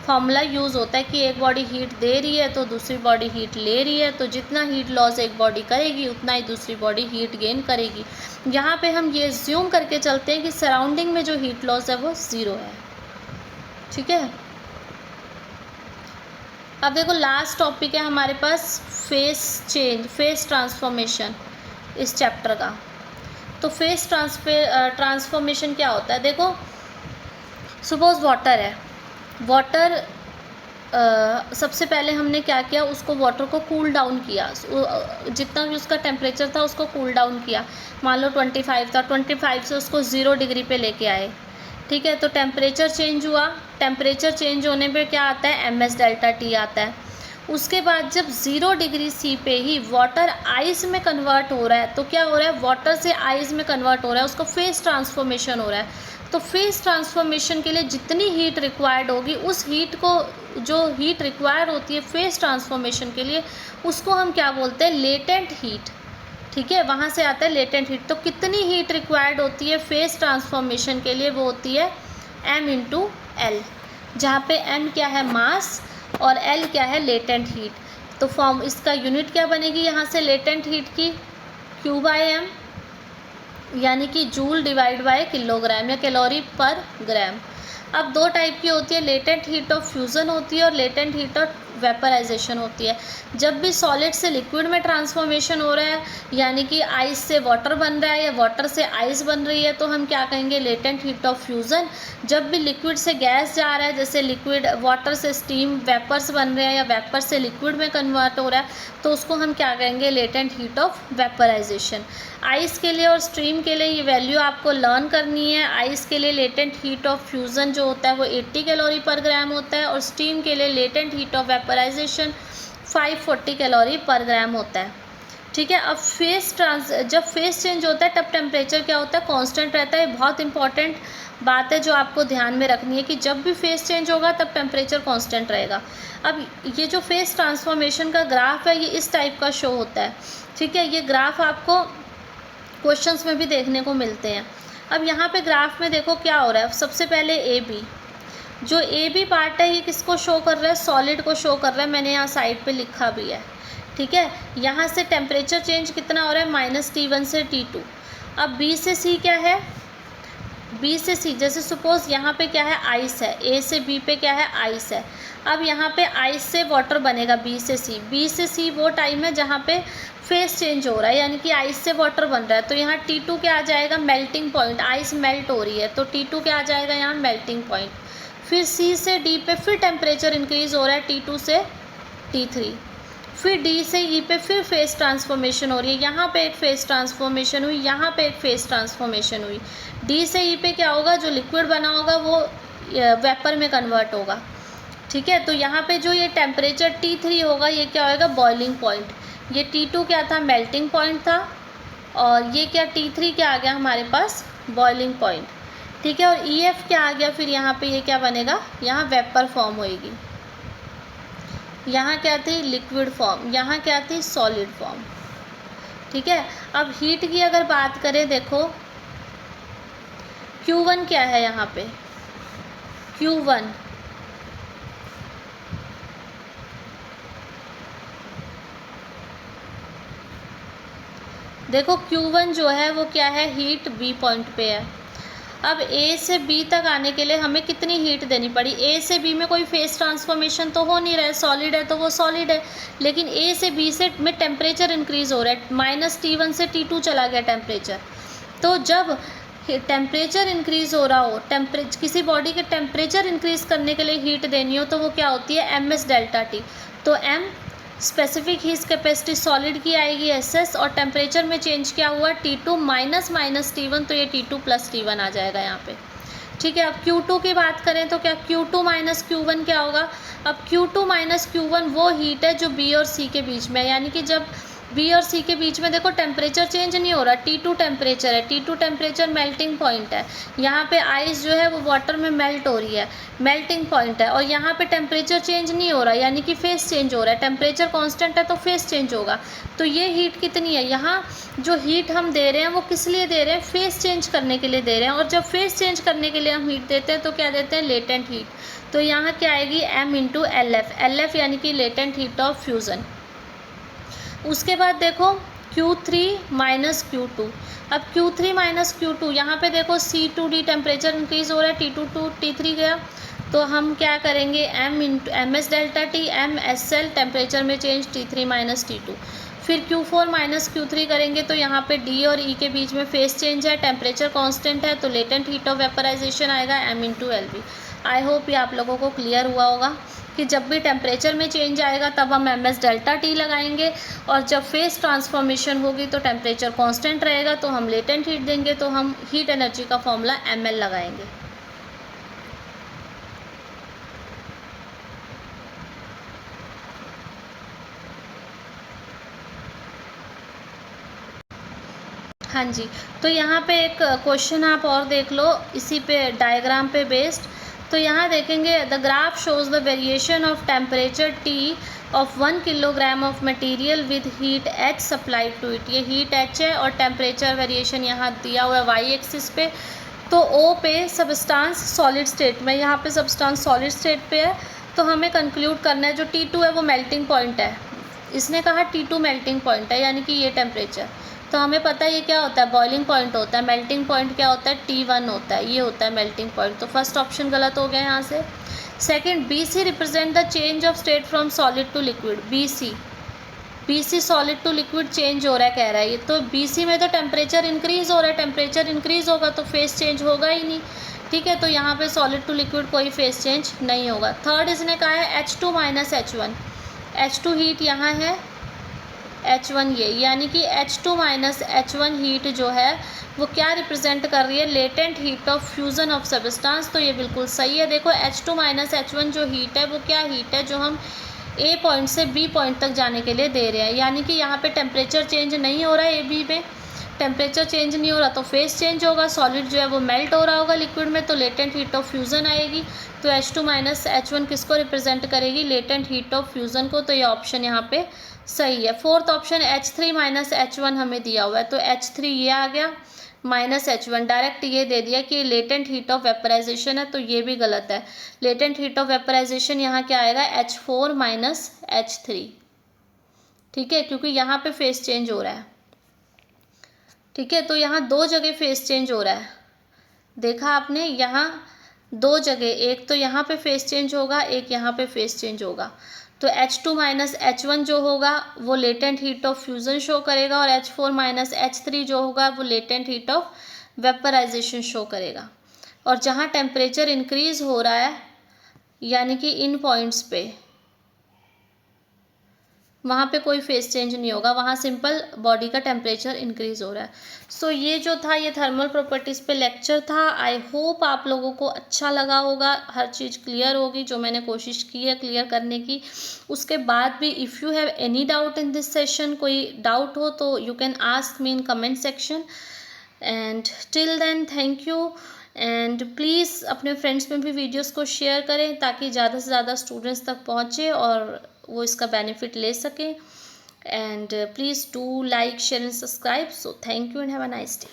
फॉर्मूला यूज़ होता है कि एक बॉडी हीट दे रही है तो दूसरी बॉडी हीट ले रही है, तो जितना हीट लॉस एक बॉडी करेगी उतना ही दूसरी बॉडी हीट गेन करेगी। यहाँ पे हम ये ज्यूम करके चलते हैं कि सराउंडिंग में जो हीट लॉस है वो 0 है। ठीक है। अब देखो लास्ट टॉपिक है हमारे पास फेस ट्रांसफॉर्मेशन इस चैप्टर का। तो फेस ट्रांसफॉर्मेशन क्या होता है, देखो सपोज वाटर है, वाटर सबसे पहले हमने क्या किया, उसको वाटर को कूल डाउन किया, जितना भी उसका टेम्परेचर था उसको कूल डाउन किया। मान लो 25 था, 25 से उसको 0 डिग्री पे लेके आए, ठीक है। तो टेम्परेचर चेंज हुआ, टेम्परेचर चेंज होने पे क्या आता है, MS डेल्टा T आता है। उसके बाद जब 0 डिग्री C पे ही वाटर आइस में कन्वर्ट हो रहा है, तो क्या हो रहा है, वाटर से आइस में कन्वर्ट हो रहा है, उसको फेस ट्रांसफॉर्मेशन हो रहा है। तो फेस ट्रांसफॉर्मेशन के लिए जितनी हीट रिक्वायर्ड होगी, उस हीट को, जो हीट रिक्वायर होती है फेस ट्रांसफॉर्मेशन के लिए, उसको हम क्या बोलते हैं, लेटेंट हीट, ठीक है। वहाँ से आता है लेटेंट हीट। तो कितनी हीट रिक्वायर्ड होती है फेस ट्रांसफॉर्मेशन के लिए, वो होती है M×L, जहाँ पे M क्या है, मास, और L क्या है, लेटेंट हीट। तो फॉर्म इसका यूनिट क्या बनेगी यहाँ से लेटेंट हीट की, Q/M, यानी कि जूल डिवाइड बाय किलोग्राम या कैलोरी पर ग्राम। अब दो टाइप की होती है, लेटेंट हीट ऑफ फ्यूज़न होती है और लेटेंट हीट ऑफ वेपराइजेशन होती है। जब भी सॉलिड से लिक्विड में ट्रांसफॉर्मेशन हो रहा है, यानी कि आइस से वाटर बन रहा है या वाटर से आइस बन रही है, तो हम क्या कहेंगे, लेटेंट हीट ऑफ फ्यूज़न। जब भी लिक्विड से गैस जा रहा है, जैसे लिक्विड वाटर से स्टीम वेपर्स बन रहे हैं या वेपर से लिक्विड में कन्वर्ट हो रहा है, तो उसको हम क्या कहेंगे, latent heat of vaporization. Ice के लिए और स्ट्रीम के लिए ये वैल्यू आपको लर्न करनी है। आइस के लिए लेटेंट हीट ऑफ फ्यूज़न जो होता है वो 80 कैलोरी पर ग्राम होता है, और स्टीम के लिए latent heat of vaporization 540 calorie per gram होता है, ठीक है। अब जब फेस चेंज होता है तब टेम्परेचर क्या होता है, कांस्टेंट रहता है। बहुत इंपॉर्टेंट बात है जो आपको ध्यान में रखनी है कि जब भी फेस चेंज होगा तब टेम्परेचर कांस्टेंट रहेगा। अब ये जो फेस ट्रांसफॉर्मेशन का ग्राफ है, ये इस टाइप का शो होता है, ठीक है। ये ग्राफ आपको क्वेश्चंस में भी देखने को मिलते हैं। अब यहाँ पे ग्राफ में देखो क्या हो रहा है, सबसे पहले AB, जो AB पार्ट है ये किसको शो कर रहा है, सॉलिड को शो कर रहा है। मैंने यहाँ साइड पे लिखा भी है, ठीक है। यहाँ से टेम्परेचर चेंज कितना हो रहा है, -T1 से T2। अब B से C क्या है, B से C, जैसे सपोज यहाँ पे क्या है, आइस है, A से B पे क्या है, आइस है। अब यहाँ पे आइस से वाटर बनेगा B से C। B से C वो टाइम है जहाँ पे फेस चेंज हो रहा है, यानी कि आइस से वाटर बन रहा है। तो यहाँ T2 क्या आ जाएगा, मेल्टिंग पॉइंट, आइस मेल्ट हो रही है, तो T2 क्या आ जाएगा यहाँ, मेल्टिंग पॉइंट। फिर C से D पे फिर टेम्परेचर इंक्रीज हो रहा है, T2 से T3। फिर D से E पे फिर फेस ट्रांसफॉर्मेशन हो रही है, यहाँ पे एक फेस ट्रांसफॉर्मेशन हुई, यहाँ पे एक फेस ट्रांसफॉर्मेशन हुई। D से E पे क्या होगा, जो लिक्विड बना होगा वो वेपर में कन्वर्ट होगा, ठीक है। तो यहाँ पे जो ये टेम्परेचर T3 होगा, ये क्या होगा, बॉइलिंग पॉइंट। ये T2 क्या था, मेल्टिंग पॉइंट था, और ये क्या T3 क्या आ गया हमारे पास, बॉइलिंग पॉइंट, ठीक है। और EF क्या आ गया, फिर यहाँ पे ये क्या बनेगा, यहाँ वेपर फॉर्म होएगी। यहाँ क्या थी, लिक्विड फॉर्म, यहाँ क्या थी, सॉलिड फॉर्म, ठीक है। अब हीट की अगर बात करें, देखो Q1 क्या है यहाँ पे, Q1 देखो, Q1 जो है वो क्या है, हीट B पॉइंट पे है। अब A से B तक आने के लिए हमें कितनी हीट देनी पड़ी, A से B में कोई फेस ट्रांसफॉर्मेशन तो हो नहीं रहा है, सॉलिड है तो वो सॉलिड है, लेकिन A से B से में टेम्परेचर इंक्रीज़ हो रहा है, -T1 से T2 चला गया टेम्परेचर। तो जब टेम्परेचर इंक्रीज़ हो रहा हो, किसी बॉडी के टेम्परेचर इंक्रीज़ करने के लिए हीट देनी हो, तो वो क्या होती है, MS डेल्टा T। तो M specific heat capacity solid की आएगी SS, और टेम्परेचर में चेंज क्या हुआ, T2 माइनस T1, तो ये T2 + T1 आ जाएगा यहाँ पे, ठीक है। अब Q2 की बात करें तो क्या, Q2 - Q1 क्या होगा। अब Q2 - Q1 वो हीट है जो B और C के बीच में है, यानी कि जब B और C के बीच में देखो टेम्परेचर चेंज नहीं हो रहा, T2 टेम्परेचर है, T2 टेम्परेचर मेल्टिंग पॉइंट है। यहाँ पे आइस जो है वो वाटर में मेल्ट हो रही है, मेल्टिंग पॉइंट है, और यहाँ पे टेम्परेचर चेंज नहीं हो रहा, यानी कि फेस चेंज हो रहा है। टेम्परेचर कांस्टेंट है तो फेस चेंज होगा। तो ये हीट कितनी है, यहाँ जो हीट हम दे रहे हैं वो किस लिए दे रहे हैं, फेस चेंज करने के लिए दे रहे हैं। और जब फेस चेंज करने के लिए हम हीट देते हैं तो क्या देते हैं, लेटेंट हीट। तो यहाँ क्या आएगी, M×LF, LF यानी कि लेटेंट हीट ऑफ फ्यूज़न। उसके बाद देखो Q3 - Q2। अब Q3 - Q2 यहाँ पे देखो C to D temperature increase हो रहा है, T2 to T3 गया, तो हम क्या करेंगे, M into M S delta T, M S L temperature में चेंज, T3 माइनस T2, फिर Q4 माइनस Q3 करेंगे तो यहाँ पे D और E के बीच में फेस चेंज है, टेम्परेचर कांस्टेंट है, तो लेटेंट हीट ऑफ वेपराइजेशन आएगा M into LV। I hope ये आप लोगों को क्लियर हुआ होगा कि जब भी टेम्परेचर में चेंज आएगा तब हम एम एस डेल्टा टी लगाएंगे, और जब फेस ट्रांसफॉर्मेशन होगी तो टेम्परेचर कांस्टेंट रहेगा तो हम लेटेंट हीट देंगे, तो हम हीट एनर्जी का फॉर्मूला ml लगाएंगे। हाँ जी, तो यहाँ पे एक क्वेश्चन आप और देख लो इसी पे डायग्राम पे बेस्ड। तो यहाँ देखेंगे the graph shows the variation of temperature T of 1 kilogram of material with heat H supplied to it. ये हीट H है और टेम्परेचर वेरिएशन यहाँ दिया हुआ है वाई एक्सिस पे। तो O पे सब्सटेंस सॉलिड स्टेट में, यहाँ पे सब्सटेंस सॉलिड स्टेट पे है, तो हमें कंक्लूड करना है जो T2 है वो मेल्टिंग पॉइंट है। इसने कहा T2 मेल्टिंग पॉइंट है, यानी कि ये टेम्परेचर, तो हमें पता है ये क्या होता है, बॉइलिंग पॉइंट होता है। मेल्टिंग पॉइंट क्या होता है, T1 होता है, ये होता है मेल्टिंग पॉइंट। तो फर्स्ट ऑप्शन गलत हो गया यहाँ से। Second, BC represent the change of state from solid to liquid. BC solid to liquid change हो रहा है कह रहा है ये, तो BC में तो टेम्परेचर इंक्रीज हो रहा है, टेम्परेचर इंक्रीज होगा तो फेस चेंज होगा ही नहीं, ठीक है। तो यहाँ पे सॉलिड टू लिक्विड कोई फेस चेंज नहीं होगा। थर्ड इसने कहा है H2 minus H1, H2 heat यहाँ है, H1 ये, यानी कि H2 माइनस H1 हीट जो है वो क्या रिप्रेजेंट कर रही है, latent heat of fusion of substance. तो ये बिल्कुल सही है। देखो H2 माइनस H1 जो हीट है वो क्या हीट है, जो हम A पॉइंट से B पॉइंट तक जाने के लिए दे रहे हैं, यानी कि यहाँ पे टेम्परेचर चेंज नहीं हो रहा है, AB में टेम्परेचर चेंज नहीं हो रहा तो फेस चेंज होगा, सॉलिड जो है वो मेल्ट हो रहा होगा लिक्विड में, तो लेटेंट हीट ऑफ फ्यूज़न आएगी। तो H2 माइनस H1 किसको रिप्रेजेंट करेगी, लेटेंट हीट ऑफ फ्यूज़न को। तो ये ऑप्शन यहाँ पे सही है। Fourth option H3 minus H1 हमें दिया हुआ है, तो H3 ये आ गया, माइनस H1 डायरेक्ट ये दे दिया कि लेटेंट हीट ऑफ वेपराइजेशन है, तो ये भी गलत है। लेटेंट हीट ऑफ वेपराइजेशन यहाँ क्या आएगा, H4 माइनस H3, ठीक है, क्योंकि यहाँ पे फेस चेंज हो रहा है, ठीक है। तो यहाँ दो जगह फेस चेंज हो रहा है, देखा आपने, यहाँ दो जगह, एक तो यहाँ पे फेस चेंज होगा, एक यहाँ पे फेस चेंज होगा। तो H2 माइनस H1 जो होगा वो latent heat of fusion show करेगा, और H4 माइनस H3 जो होगा वो latent heat of vaporization show करेगा। और जहाँ टेम्परेचर इंक्रीज हो रहा है, यानी कि इन पॉइंट्स पे, वहाँ पे कोई फेस चेंज नहीं होगा, वहाँ सिंपल बॉडी का टेम्परेचर इंक्रीज हो रहा है। सो ये जो था ये थर्मल प्रॉपर्टीज़ पे लेक्चर था। आई होप आप लोगों को अच्छा लगा होगा, हर चीज़ क्लियर होगी जो मैंने कोशिश की है क्लियर करने की। उसके बाद भी if you have any doubt in this session, कोई डाउट हो तो you can ask me in comment section. And till then thank you, and please अपने फ्रेंड्स में भी वीडियोस को शेयर करें ताकि ज़्यादा से ज़्यादा स्टूडेंट्स तक पहुँचे और वो इसका बेनिफिट ले सकें। And please do like, share and subscribe. So thank you and have a nice day.